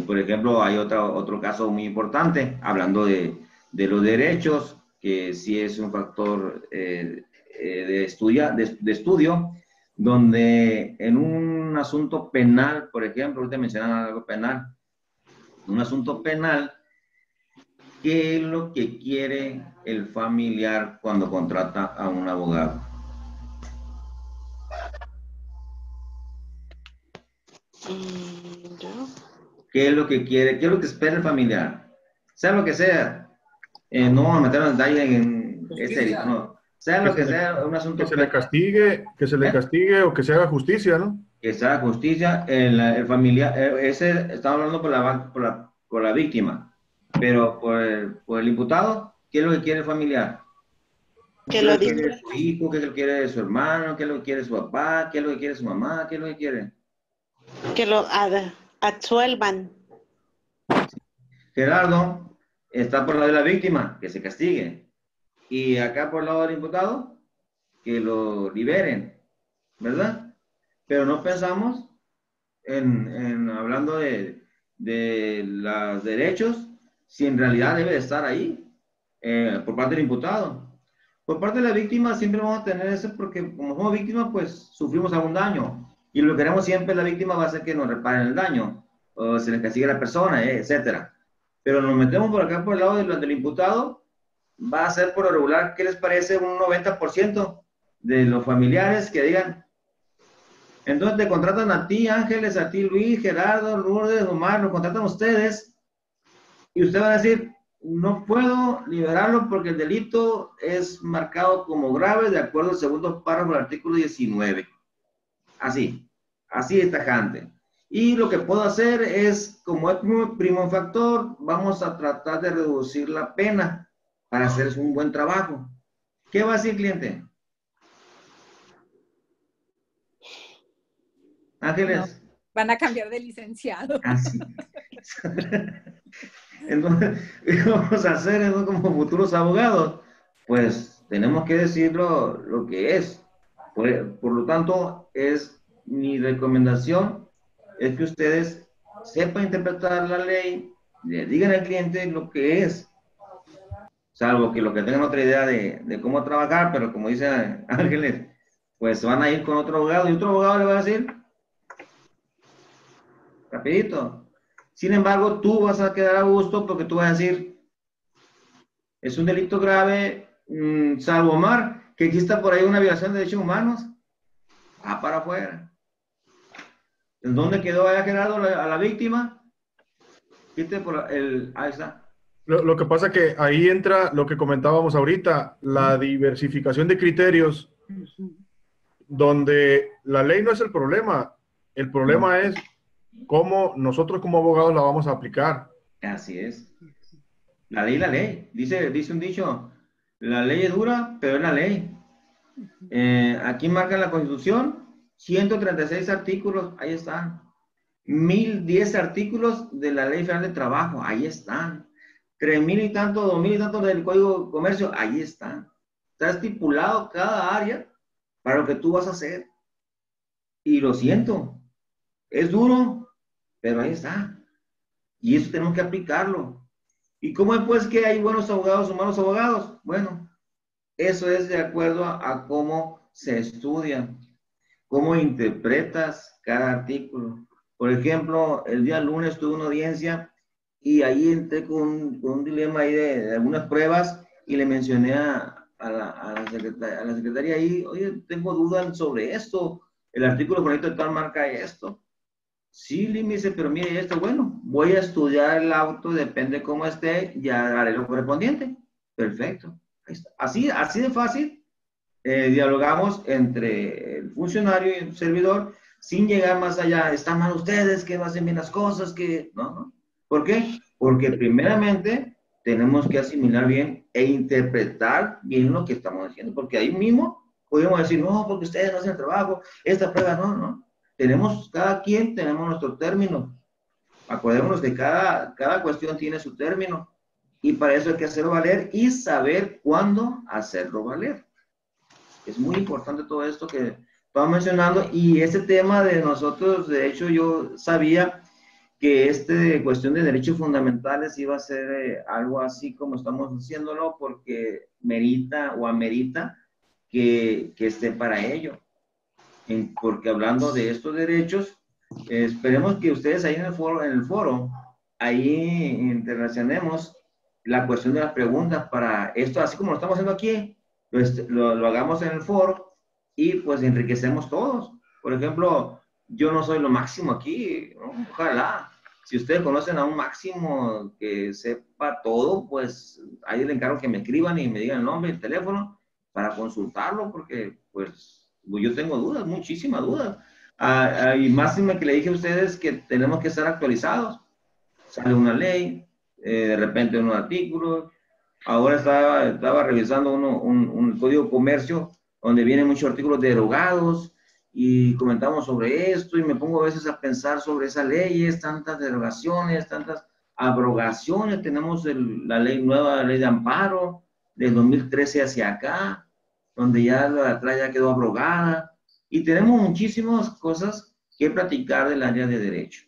Por ejemplo, hay otro caso muy importante, hablando de los derechos, que sí es un factor de estudio, donde en un asunto penal, por ejemplo, ahorita mencionaban algo penal, un asunto penal, ¿qué es lo que quiere el familiar cuando contrata a un abogado? ¿Qué es lo que quiere? ¿Qué es lo que espera el familiar? Sea lo que sea. No vamos a meter en detalle en ese, no. Sea lo que sea, un asunto que se le castigue o que se haga justicia, ¿no? Que se haga justicia, el familiar, estamos hablando por la víctima, pero por el imputado, ¿qué es lo que quiere el familiar? ¿Qué es lo que quiere su hijo? ¿Qué es lo que quiere su hermano? ¿Qué es lo que quiere su papá? ¿Qué es lo que quiere su mamá? ¿Qué es lo que quiere? Que lo absuelvan. Gerardo está por el lado de la víctima, que se castigue. Y acá por el lado del imputado, que lo liberen, ¿verdad? Pero no pensamos en hablando de los derechos, si en realidad debe de estar ahí, por parte del imputado. Por parte de la víctima siempre vamos a tener eso, porque como somos víctimas, pues sufrimos algún daño. Y lo que queremos siempre la víctima va a ser que nos reparen el daño, o se les castigue a la persona, etcétera. Pero nos metemos por acá por el lado del imputado, va a ser por lo regular, ¿qué les parece? Un 90% de los familiares que digan, entonces te contratan a ti, Ángeles, a ti, Luis, Gerardo, Lourdes, Omar, lo contratan ustedes, y usted va a decir, no puedo liberarlo porque el delito es marcado como grave de acuerdo al segundo párrafo del artículo 19. Así es tajante. Y lo que puedo hacer es, como es primo factor, vamos a tratar de reducir la pena para hacer un buen trabajo. ¿Qué va a decir el cliente? Ángeles. No, van a cambiar de licenciado. Así. Entonces, ¿qué vamos a hacer, ¿no? Como futuros abogados? Pues tenemos que decir lo que es. Por lo tanto, mi recomendación es que ustedes sepan interpretar la ley, le digan al cliente lo que es, salvo que lo que tengan otra idea de cómo trabajar, pero como dice Ángeles, pues van a ir con otro abogado y otro abogado le va a decir rapidito. Sin embargo, tú vas a quedar a gusto porque tú vas a decir, es un delito grave, salvo Omar, que exista por ahí una violación de derechos humanos, va para afuera. ¿En dónde quedó allá Gerardo a la víctima? Ahí está. Lo que pasa que ahí entra lo que comentábamos ahorita, la diversificación de criterios, donde la ley no es el problema es cómo nosotros como abogados la vamos a aplicar. Así es. La ley. Dice un dicho, la ley es dura, pero es la ley. Aquí marca la Constitución, 136 artículos, ahí están. 1010 artículos de la Ley Federal de Trabajo, ahí están. 3000 y tantos, 2000 y tantos del Código de Comercio, ahí están. Está estipulado cada área para lo que tú vas a hacer. Y lo siento, es duro, pero ahí está. Y eso tenemos que aplicarlo. ¿Y cómo es pues que hay buenos abogados o malos abogados? Bueno, eso es de acuerdo a cómo se estudia, cómo interpretas cada artículo. Por ejemplo, el día lunes tuve una audiencia y ahí entré con un dilema ahí de algunas pruebas y le mencioné a la secretaria ahí, oye, tengo dudas sobre esto, el artículo correcto de tal marca esto. Sí, Lee, me dice, pero mire esto, bueno, voy a estudiar el auto, depende cómo esté, ya haré lo correspondiente. Perfecto. Ahí está. Así de fácil, dialogamos entre el funcionario y el servidor sin llegar más allá. Están mal ustedes, que hacen bien las cosas, que no, no. ¿Por qué? Porque primeramente tenemos que asimilar bien e interpretar bien lo que estamos haciendo, porque ahí mismo podemos decir, no, porque ustedes no hacen el trabajo, esta prueba no, no. Tenemos, cada quien tenemos nuestro término. Acordémonos que cada cuestión tiene su término y para eso hay que hacerlo valer y saber cuándo hacerlo valer. Es muy importante todo esto que estamos mencionando y este tema de nosotros, de hecho yo sabía que cuestión de derechos fundamentales iba a ser algo así como estamos haciéndolo porque merita o amerita que esté para ello. Porque hablando de estos derechos, esperemos que ustedes ahí en el foro, ahí interrelacionemos la cuestión de las preguntas para esto, así como lo estamos haciendo aquí, lo hagamos en el foro y pues enriquecemos todos. Por ejemplo, yo no soy lo máximo aquí, ¿no? Ojalá. Si ustedes conocen a un máximo que sepa todo, pues ahí le encargo que me escriban y me digan el nombre y el teléfono para consultarlo, porque pues yo tengo dudas, muchísimas dudas. Y máxima que le dije a ustedes que tenemos que estar actualizados. Sale una ley, de repente unos artículos. Ahora estaba revisando un código de comercio donde vienen muchos artículos derogados y comentamos sobre esto y me pongo a veces a pensar sobre esas leyes, tantas derogaciones, tantas abrogaciones. Tenemos la ley nueva, la ley de amparo del 2013 hacia acá, donde ya la de atrás ya quedó abrogada. Y tenemos muchísimas cosas que platicar del área de derecho,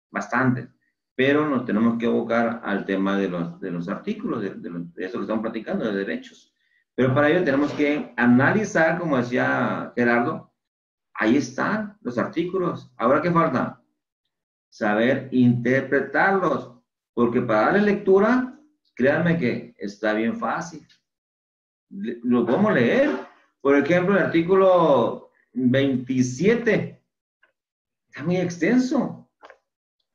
bastante, pero nos tenemos que abocar al tema de los artículos, de eso que estamos platicando, de derechos. Pero para ello tenemos que analizar, como decía Gerardo, ahí están los artículos. Ahora, ¿qué falta? Saber interpretarlos, porque para darle lectura, créanme que está bien fácil. Lo podemos leer. Por ejemplo, el artículo 27 está muy extenso,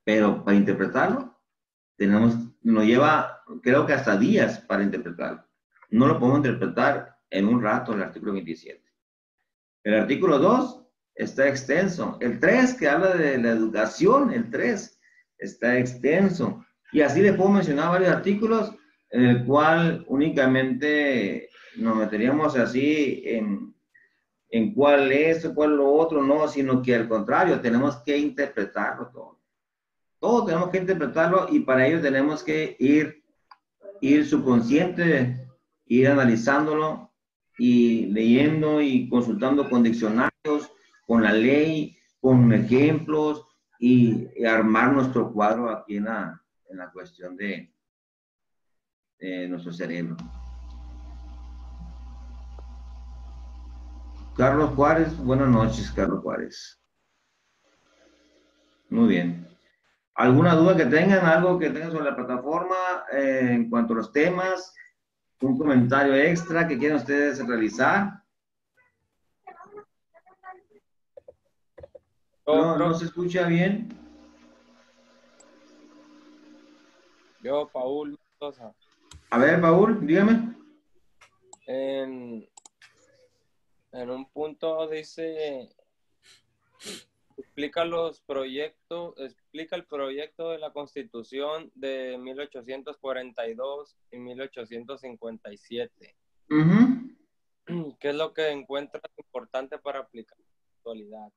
pero para interpretarlo nos lleva, creo que hasta días para interpretarlo. No lo podemos interpretar en un rato el artículo 27. El artículo 2 está extenso. El 3, que habla de la educación, el 3 está extenso. Y así les puedo mencionar varios artículos en el cual únicamente nos meteríamos así en cuál es, cuál lo otro, no, sino que al contrario, tenemos que interpretarlo todo. Todo tenemos que interpretarlo y para ello tenemos que ir subconsciente, ir analizándolo y leyendo y consultando con diccionarios, con la ley, con ejemplos y armar nuestro cuadro aquí en la cuestión de nuestro cerebro. Carlos Juárez, buenas noches, Carlos Juárez. Muy bien. ¿Alguna duda que tengan, algo que tengan sobre la plataforma en cuanto a los temas? ¿Un comentario extra que quieran ustedes realizar? No se escucha bien. Yo, Paul Mendoza. A ver, Paul, dígame. En un punto dice, explica el proyecto de la Constitución de 1842 y 1857. ¿Qué es lo que encuentras importante para aplicar en la actualidad?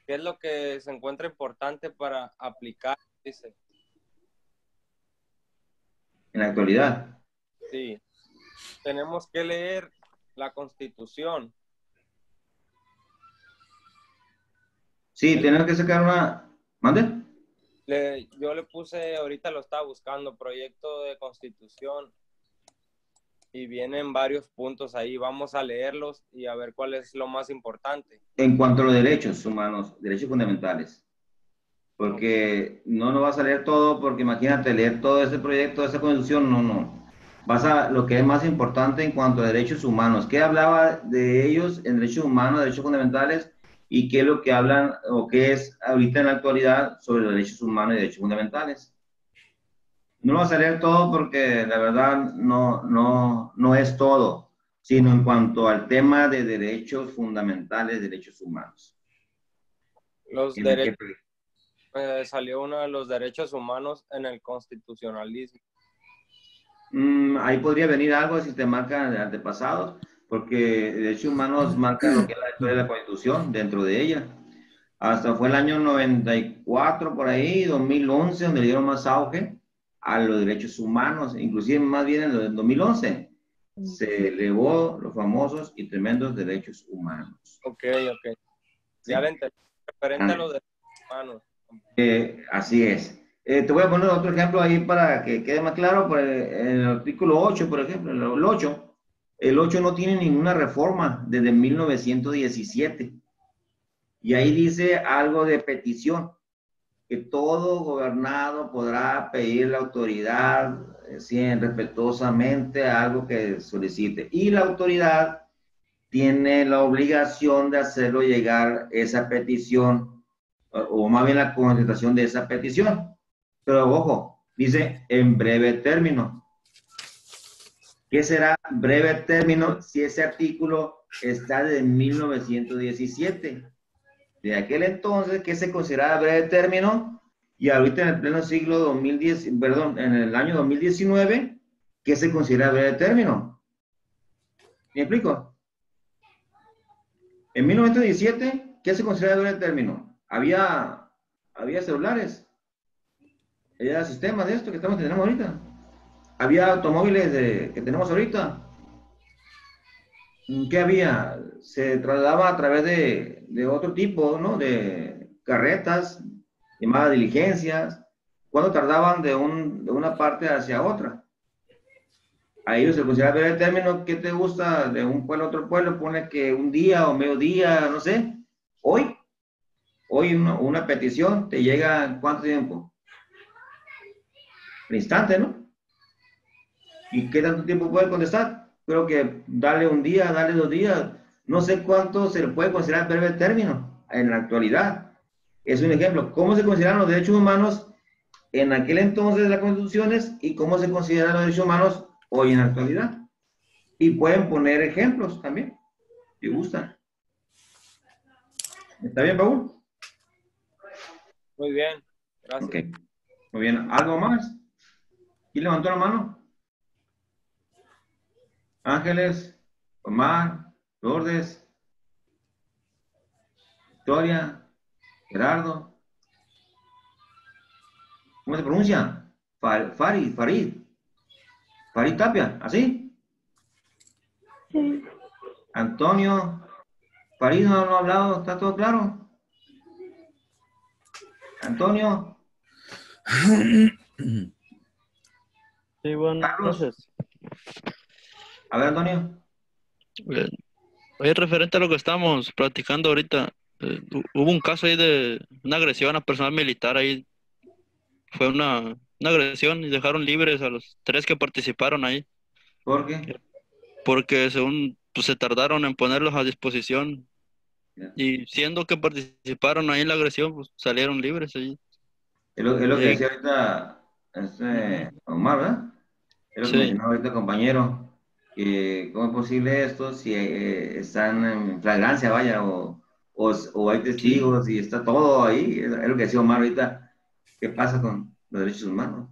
¿Qué es lo que se encuentra importante para aplicar? Dice. En la actualidad. Sí. Tenemos que leer la Constitución. Sí, tenemos que sacar una... ¿Mande? Yo le puse, ahorita lo estaba buscando, proyecto de constitución, y vienen varios puntos ahí. Vamos a leerlos y a ver cuál es lo más importante. En cuanto a los derechos humanos, derechos fundamentales. Porque no nos vas a leer todo, porque imagínate leer todo ese proyecto, esa constitución, no. Vas a lo que es más importante en cuanto a derechos humanos. ¿Qué hablaba de ellos en derechos humanos, derechos fundamentales? ¿Y qué es lo que hablan o qué es ahorita en la actualidad sobre los derechos humanos y derechos fundamentales? No lo vas a leer todo porque la verdad no es todo, sino en cuanto al tema de derechos fundamentales, derechos humanos. Los derechos, salió uno de los derechos humanos en el constitucionalismo. Ahí podría venir algo si te marca de antepasados, porque derechos humanos marcan lo que es la historia de la Constitución dentro de ella. Hasta fue el año 94 por ahí, 2011, donde le dieron más auge a los derechos humanos, inclusive más bien en el 2011 se elevó los famosos y tremendos derechos humanos. Ok. Ya le entendí, referente a los derechos humanos. Así es. Te voy a poner otro ejemplo ahí para que quede más claro. En el artículo 8, por ejemplo, el 8 no tiene ninguna reforma desde 1917. Y ahí dice algo de petición, que todo gobernado podrá pedir la autoridad respetuosamente algo que solicite. Y la autoridad tiene la obligación de hacerlo llegar esa petición, o más bien la contestación de esa petición. Pero ojo, dice en breve término. ¿Qué será breve término si ese artículo está de 1917? De aquel entonces, ¿qué se consideraba breve término? Y ahorita en el pleno siglo 2010, perdón, en el año 2019, ¿qué se considera breve término? ¿Me explico? En 1917, ¿qué se considera breve término? Había celulares, había sistemas de esto que tenemos ahorita, había automóviles que tenemos ahorita. ¿Qué había? Se trasladaba a través de otro tipo, ¿no? De carretas, llamadas diligencias. ¿Cuánto tardaban de una parte hacia otra? A ellos se considera breve término. ¿Qué te gusta de un pueblo a otro pueblo? Pone que un día o mediodía, no sé. Hoy una petición te llega ¿en cuánto tiempo? Al instante, ¿no? ¿Y qué tanto tiempo puede contestar? Creo que darle un día, darle 2 días, no sé cuánto se le puede considerar breve término en la actualidad. Es un ejemplo. ¿Cómo se consideran los derechos humanos en aquel entonces de las constituciones y cómo se consideran los derechos humanos hoy en la actualidad? Y pueden poner ejemplos también, si gustan. ¿Está bien, Paul? Muy bien, gracias. Ok, muy bien. ¿Algo más? ¿Quién levantó la mano? Ángeles, Omar, Lourdes, Victoria, Gerardo. ¿Cómo se pronuncia? Farid Tapia, ¿así? Sí. Antonio, Farid no ha hablado, ¿está todo claro? Antonio. Sí, buenas noches. A ver, Antonio. Oye, referente a lo que estamos platicando ahorita, hubo un caso ahí de una agresión a personal militar ahí. Fue una agresión y dejaron libres a los 3 que participaron ahí. ¿Por qué? Porque según pues, se tardaron en ponerlos a disposición. Yeah. Y siendo que participaron ahí en la agresión, pues salieron libres ahí. Es lo que decía ahorita Omar, ¿verdad? Es lo que mencionaba ahorita el compañero. Que ¿cómo es posible esto si están en flagrancia, vaya, o hay testigos y está todo ahí? Es lo que decía Omar ahorita. ¿Qué pasa con los derechos humanos?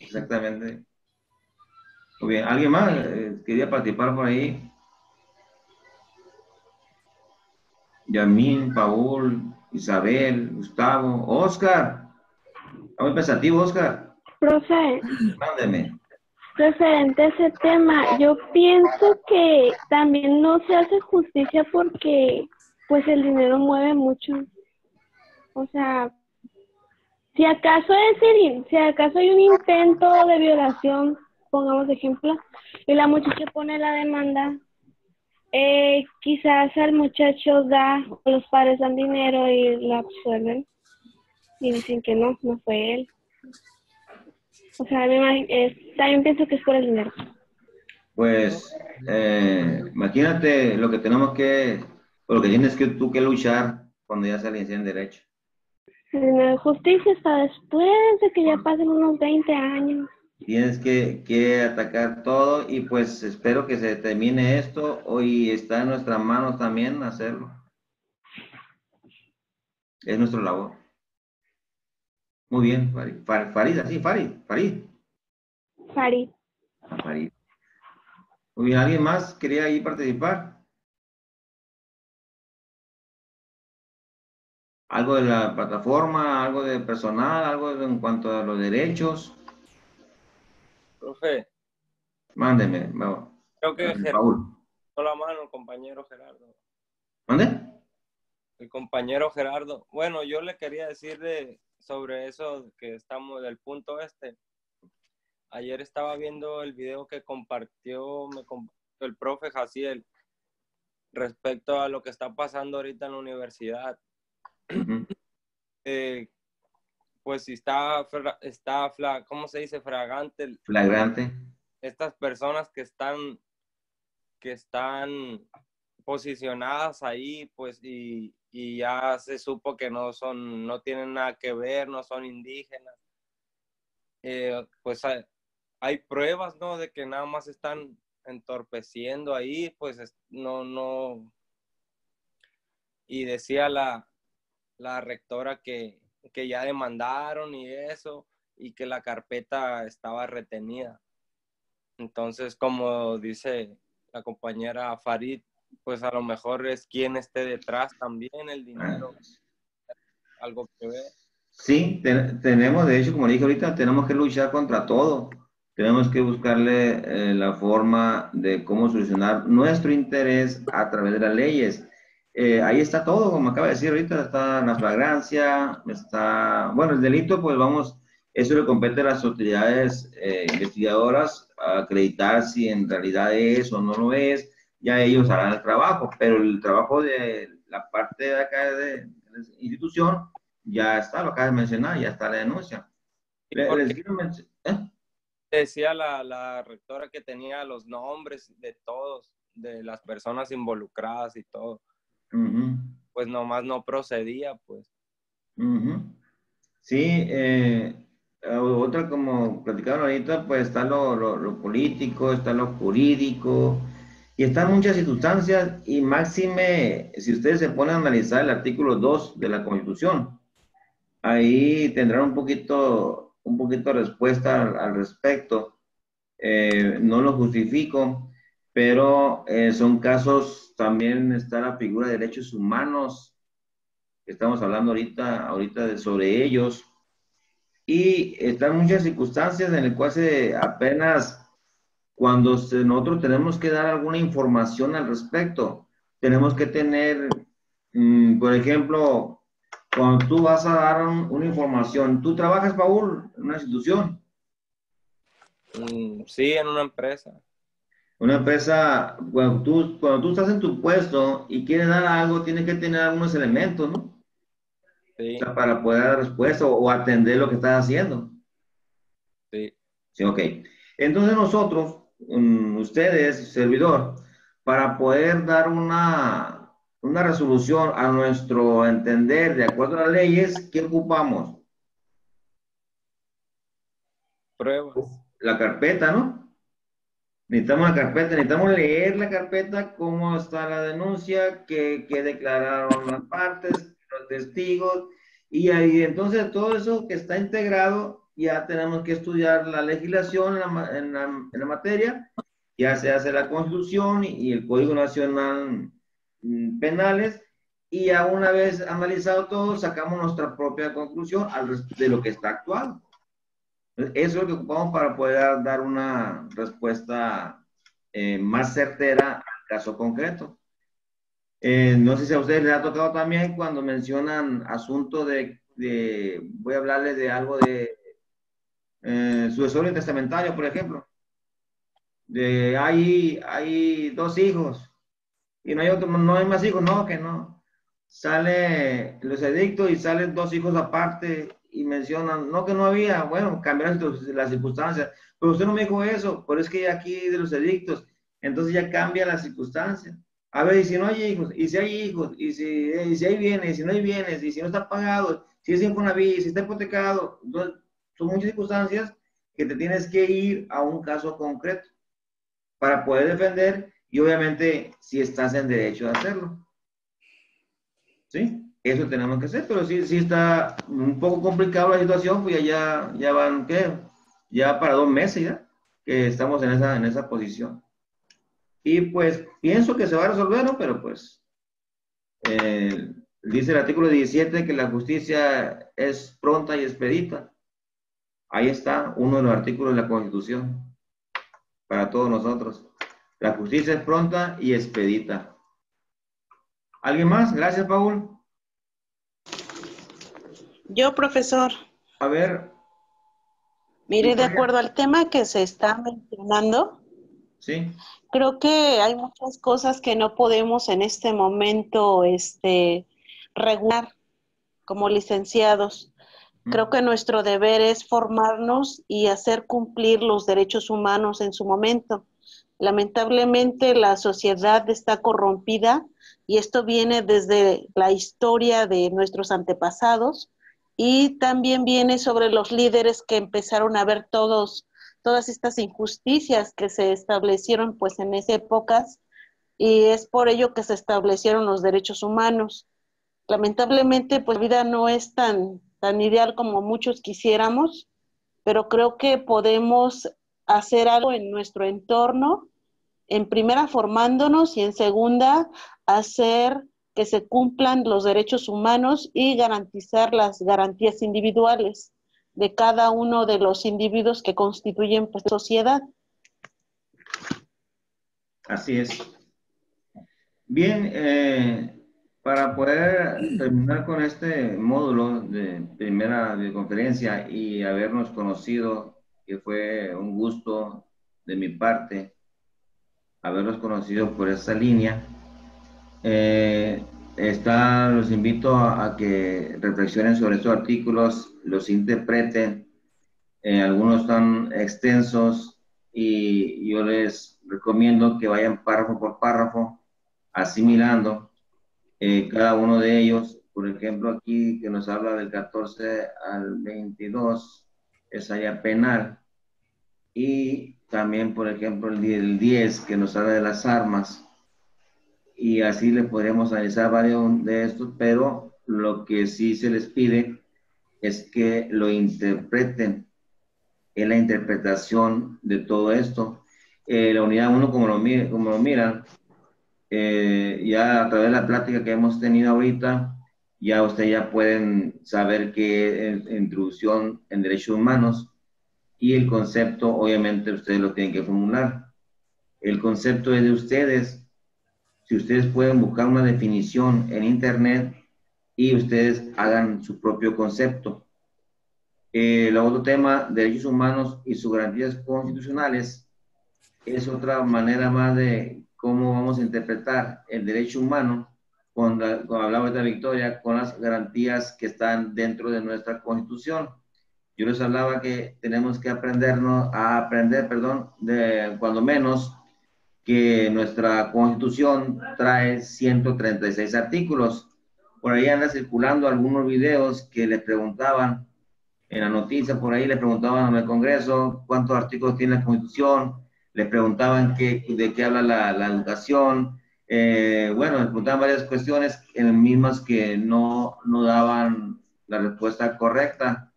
Exactamente. Muy bien. ¿Alguien más quería participar por ahí? Yamín, Paul, Isabel, Gustavo, Oscar. Está muy pensativo, Oscar. Profe, Mándeme. referente a ese tema, yo pienso que también no se hace justicia porque pues el dinero mueve mucho. O sea, Si acaso si acaso hay un intento de violación, pongamos de ejemplo, y la muchacha pone la demanda, quizás al muchacho los padres dan dinero y la absuelven y dicen que no fue él. O sea, también pienso que es por el dinero. Pues, imagínate lo que lo que tienes que tú que luchar cuando ya se le en derecho. La justicia está después de que ya pasen unos 20 años. Tienes que atacar todo y pues espero que se termine esto. Hoy está en nuestras manos también hacerlo. Es nuestra labor. Muy bien, Farid, así, Farid. Muy bien, ¿alguien más quería ahí participar? ¿Algo de la plataforma, algo de personal, en cuanto a los derechos? Profe. Mándeme, creo que Paul. La mano el compañero Gerardo. ¿Mande? El compañero Gerardo. Bueno, yo le quería decir sobre eso que estamos del punto este. Ayer estaba viendo el video que compartió el profe Jaciel respecto a lo que está pasando ahorita en la universidad. Pues si está ¿cómo se dice? Flagrante. Estas personas que están posicionadas ahí, pues, y ya se supo que no tienen nada que ver, no son indígenas. Pues hay pruebas, ¿no? De que nada más están entorpeciendo ahí, pues no. Y decía la rectora que ya demandaron y eso, y que la carpeta estaba retenida. Entonces, como dice la compañera Farid, pues a lo mejor es quien esté detrás también, el dinero, algo que ver. Sí, tenemos, de hecho, como dije ahorita, tenemos que luchar contra todo. Tenemos que buscarle la forma de cómo solucionar nuestro interés a través de las leyes. Ahí está todo, como acaba de decir ahorita, está la flagrancia, bueno, el delito, pues eso le compete a las autoridades investigadoras a acreditar si en realidad es o no lo es, ya ellos harán el trabajo, pero el trabajo de la parte de acá de la institución ya está, lo acabas de mencionar, ya está la denuncia. Decía la rectora que tenía los nombres de todos, de las personas involucradas y todo. Pues nomás no procedía, pues. Sí, otra como platicaron ahorita, pues está lo político, está lo jurídico, y están muchas circunstancias, y máxime, si ustedes se ponen a analizar el artículo 2 de la Constitución, ahí tendrán un poquito de respuesta al respecto. No lo justifico, pero son casos, también está la figura de derechos humanos, que estamos hablando ahorita sobre ellos, y están muchas circunstancias en las cuales apenas cuando nosotros tenemos que dar alguna información al respecto, tenemos que tener, por ejemplo, cuando tú vas a dar una información, ¿tú trabajas, Paul, en una institución? Sí, en una empresa. Una empresa, cuando tú estás en tu puesto y quieres dar algo, tienes que tener algunos elementos, ¿no? Sí. O sea, para poder dar respuesta o atender lo que estás haciendo. Sí. Sí, ok. Entonces nosotros, ustedes, servidor, para poder dar una resolución a nuestro entender, de acuerdo a las leyes, ¿qué ocupamos? Pruebas. La carpeta, ¿no? Necesitamos la carpeta, necesitamos leer la carpeta, cómo está la denuncia, qué declararon las partes, los testigos, y ahí entonces todo eso que está integrado, ya tenemos que estudiar la legislación en la materia, ya se hace la Constitución y el Código Nacional Penales, y ya una vez analizado todo, sacamos nuestra propia conclusión de lo que está actuado. Eso es lo que ocupamos para poder dar una respuesta más certera al caso concreto. No sé si a ustedes les ha tocado también cuando mencionan asunto de voy a hablarles de algo de sucesorio testamentario, por ejemplo. Hay 2 hijos y no hay otro, no hay más hijos, no, que no. Sale los edictos y salen 2 hijos aparte y mencionan, no, que no había, bueno, cambiaron las circunstancias, pero usted no me dijo eso, pero es que aquí de los edictos, entonces ya cambia la circunstancia. A ver, y si no hay hijos, y si hay hijos, y si hay bienes, y si no hay bienes, y si no está pagado, si es Infonavit, si está hipotecado, entonces, son muchas circunstancias que te tienes que ir a un caso concreto para poder defender y obviamente si estás en derecho de hacerlo. ¿Sí? Eso tenemos que hacer, pero sí está un poco complicado la situación, pues ya van, ¿qué? Ya para 2 meses ya que estamos en esa posición. Y pues pienso que se va a resolver, ¿no? Pero pues dice el artículo 17 que la justicia es pronta y expedita. Ahí está uno de los artículos de la Constitución para todos nosotros. La justicia es pronta y expedita. ¿Alguien más? Gracias, Paul. Yo, profesor. A ver. Mire, de acuerdo al tema que se está mencionando, sí, creo que hay muchas cosas que no podemos en este momento regular como licenciados. Creo que nuestro deber es formarnos y hacer cumplir los derechos humanos en su momento. Lamentablemente la sociedad está corrompida y esto viene desde la historia de nuestros antepasados y también viene sobre los líderes que empezaron a ver todas estas injusticias que se establecieron pues en esas épocas y es por ello que se establecieron los derechos humanos. Lamentablemente pues la vida no es tan ideal como muchos quisiéramos, pero creo que podemos hacer algo en nuestro entorno, en primera formándonos y en segunda hacer que se cumplan los derechos humanos y garantizar las garantías individuales de cada uno de los individuos que constituyen pues sociedad. Así es. Bien, para poder terminar con este módulo de primera videoconferencia y habernos conocido, que fue un gusto de mi parte, haberlos conocido por esa línea, los invito a que reflexionen sobre estos artículos, los interpreten. Algunos están extensos y yo les recomiendo que vayan párrafo por párrafo, asimilando cada uno de ellos. Por ejemplo, aquí que nos habla del 14 al 22, es área penal. Y también, por ejemplo, el 10, que nos habla de las armas. Y así le podríamos analizar varios de estos, pero lo que sí se les pide es que lo interpreten en la interpretación de todo esto. La unidad 1, como lo miran, ya a través de la plática que hemos tenido ahorita, ya ustedes ya pueden saber qué es introducción en derechos humanos y el concepto, obviamente, ustedes lo tienen que formular. El concepto es de ustedes. Si ustedes pueden buscar una definición en internet y ustedes hagan su propio concepto. El otro tema, derechos humanos y sus garantías constitucionales, es otra manera más de cómo vamos a interpretar el derecho humano, cuando hablaba de Victoria, con las garantías que están dentro de nuestra Constitución. Yo les hablaba que tenemos que aprender, de cuando menos, que nuestra Constitución trae 136 artículos. Por ahí anda circulando algunos videos que le preguntaban en la noticia, por ahí le preguntaban en el Congreso cuántos artículos tiene la Constitución, le preguntaban de qué habla la educación, bueno, le preguntaban varias cuestiones mismas que no daban la respuesta correcta.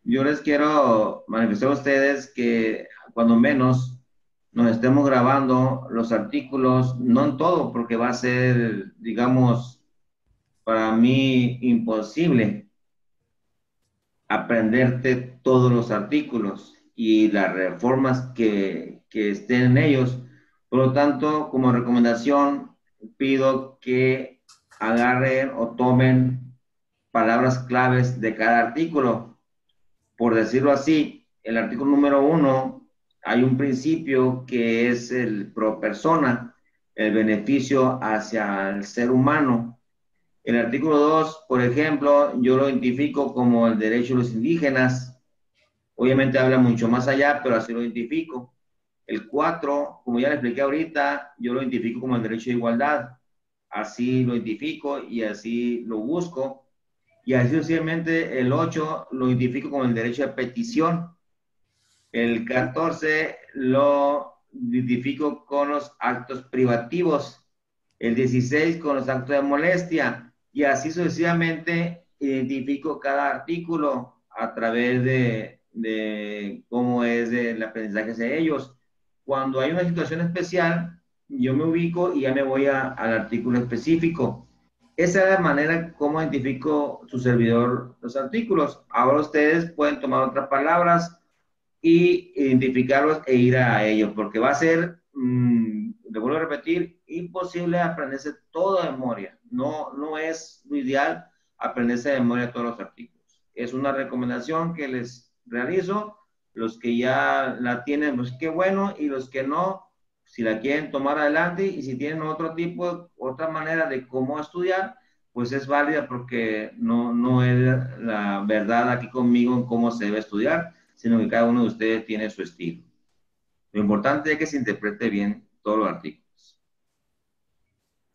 Yo les quiero manifestar a ustedes que cuando menos nos estemos grabando los artículos, no en todo, porque va a ser, digamos, para mí imposible aprenderte todos los artículos y las reformas que estén en ellos. Por lo tanto, como recomendación, pido que agarren o tomen palabras claves de cada artículo. Por decirlo así, el artículo número 1, hay un principio que es el pro persona, el beneficio hacia el ser humano. El artículo 2, por ejemplo, yo lo identifico como el derecho de los indígenas. Obviamente habla mucho más allá, pero así lo identifico. El 4, como ya le expliqué ahorita, yo lo identifico como el derecho de igualdad. Así lo identifico y así lo busco. Y así sucesivamente el 8 lo identifico como el derecho de petición. El 14 lo identifico con los actos privativos. El 16 con los actos de molestia. Y así sucesivamente identifico cada artículo a través de cómo es el aprendizaje hacia ellos. Cuando hay una situación especial, yo me ubico y ya me voy al artículo específico. Esa es la manera como identifico su servidor los artículos. Ahora ustedes pueden tomar otras palabras y identificarlos e ir a ellos, porque va a ser, le vuelvo a repetir, imposible aprenderse todo de memoria. No es lo ideal aprenderse de memoria todos los artículos. Es una recomendación que les realizo. Los que ya la tienen, pues qué bueno, y los que no, si la quieren tomar adelante, y si tienen otro tipo, otra manera de cómo estudiar, pues es válida, porque no es la verdad aquí conmigo en cómo se debe estudiar, sino que cada uno de ustedes tiene su estilo. Lo importante es que se interprete bien todos los artículos.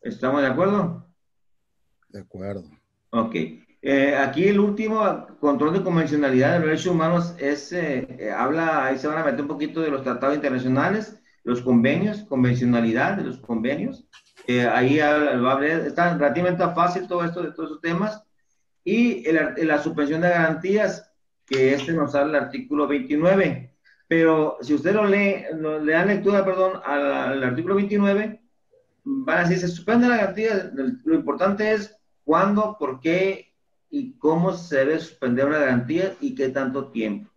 ¿Estamos de acuerdo? De acuerdo. Ok. Aquí el último, control de convencionalidad de los derechos humanos, es, habla, ahí se van a meter un poquito de los tratados internacionales, los convenios, convencionalidad de los convenios. Ahí está relativamente fácil todo esto, de todos esos temas. Y la suspensión de garantías, que nos habla el artículo 29. Pero si usted le dan lectura, perdón, al artículo 29, van a decir, se suspende la garantía. Lo importante es cuándo, por qué y cómo se debe suspender una garantía y qué tanto tiempo.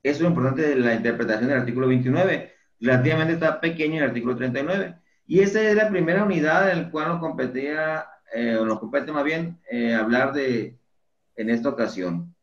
Eso es lo importante de la interpretación del artículo 29. Relativamente está pequeño el artículo 39. Y esa es la primera unidad en la cual nos compete más bien hablar en esta ocasión.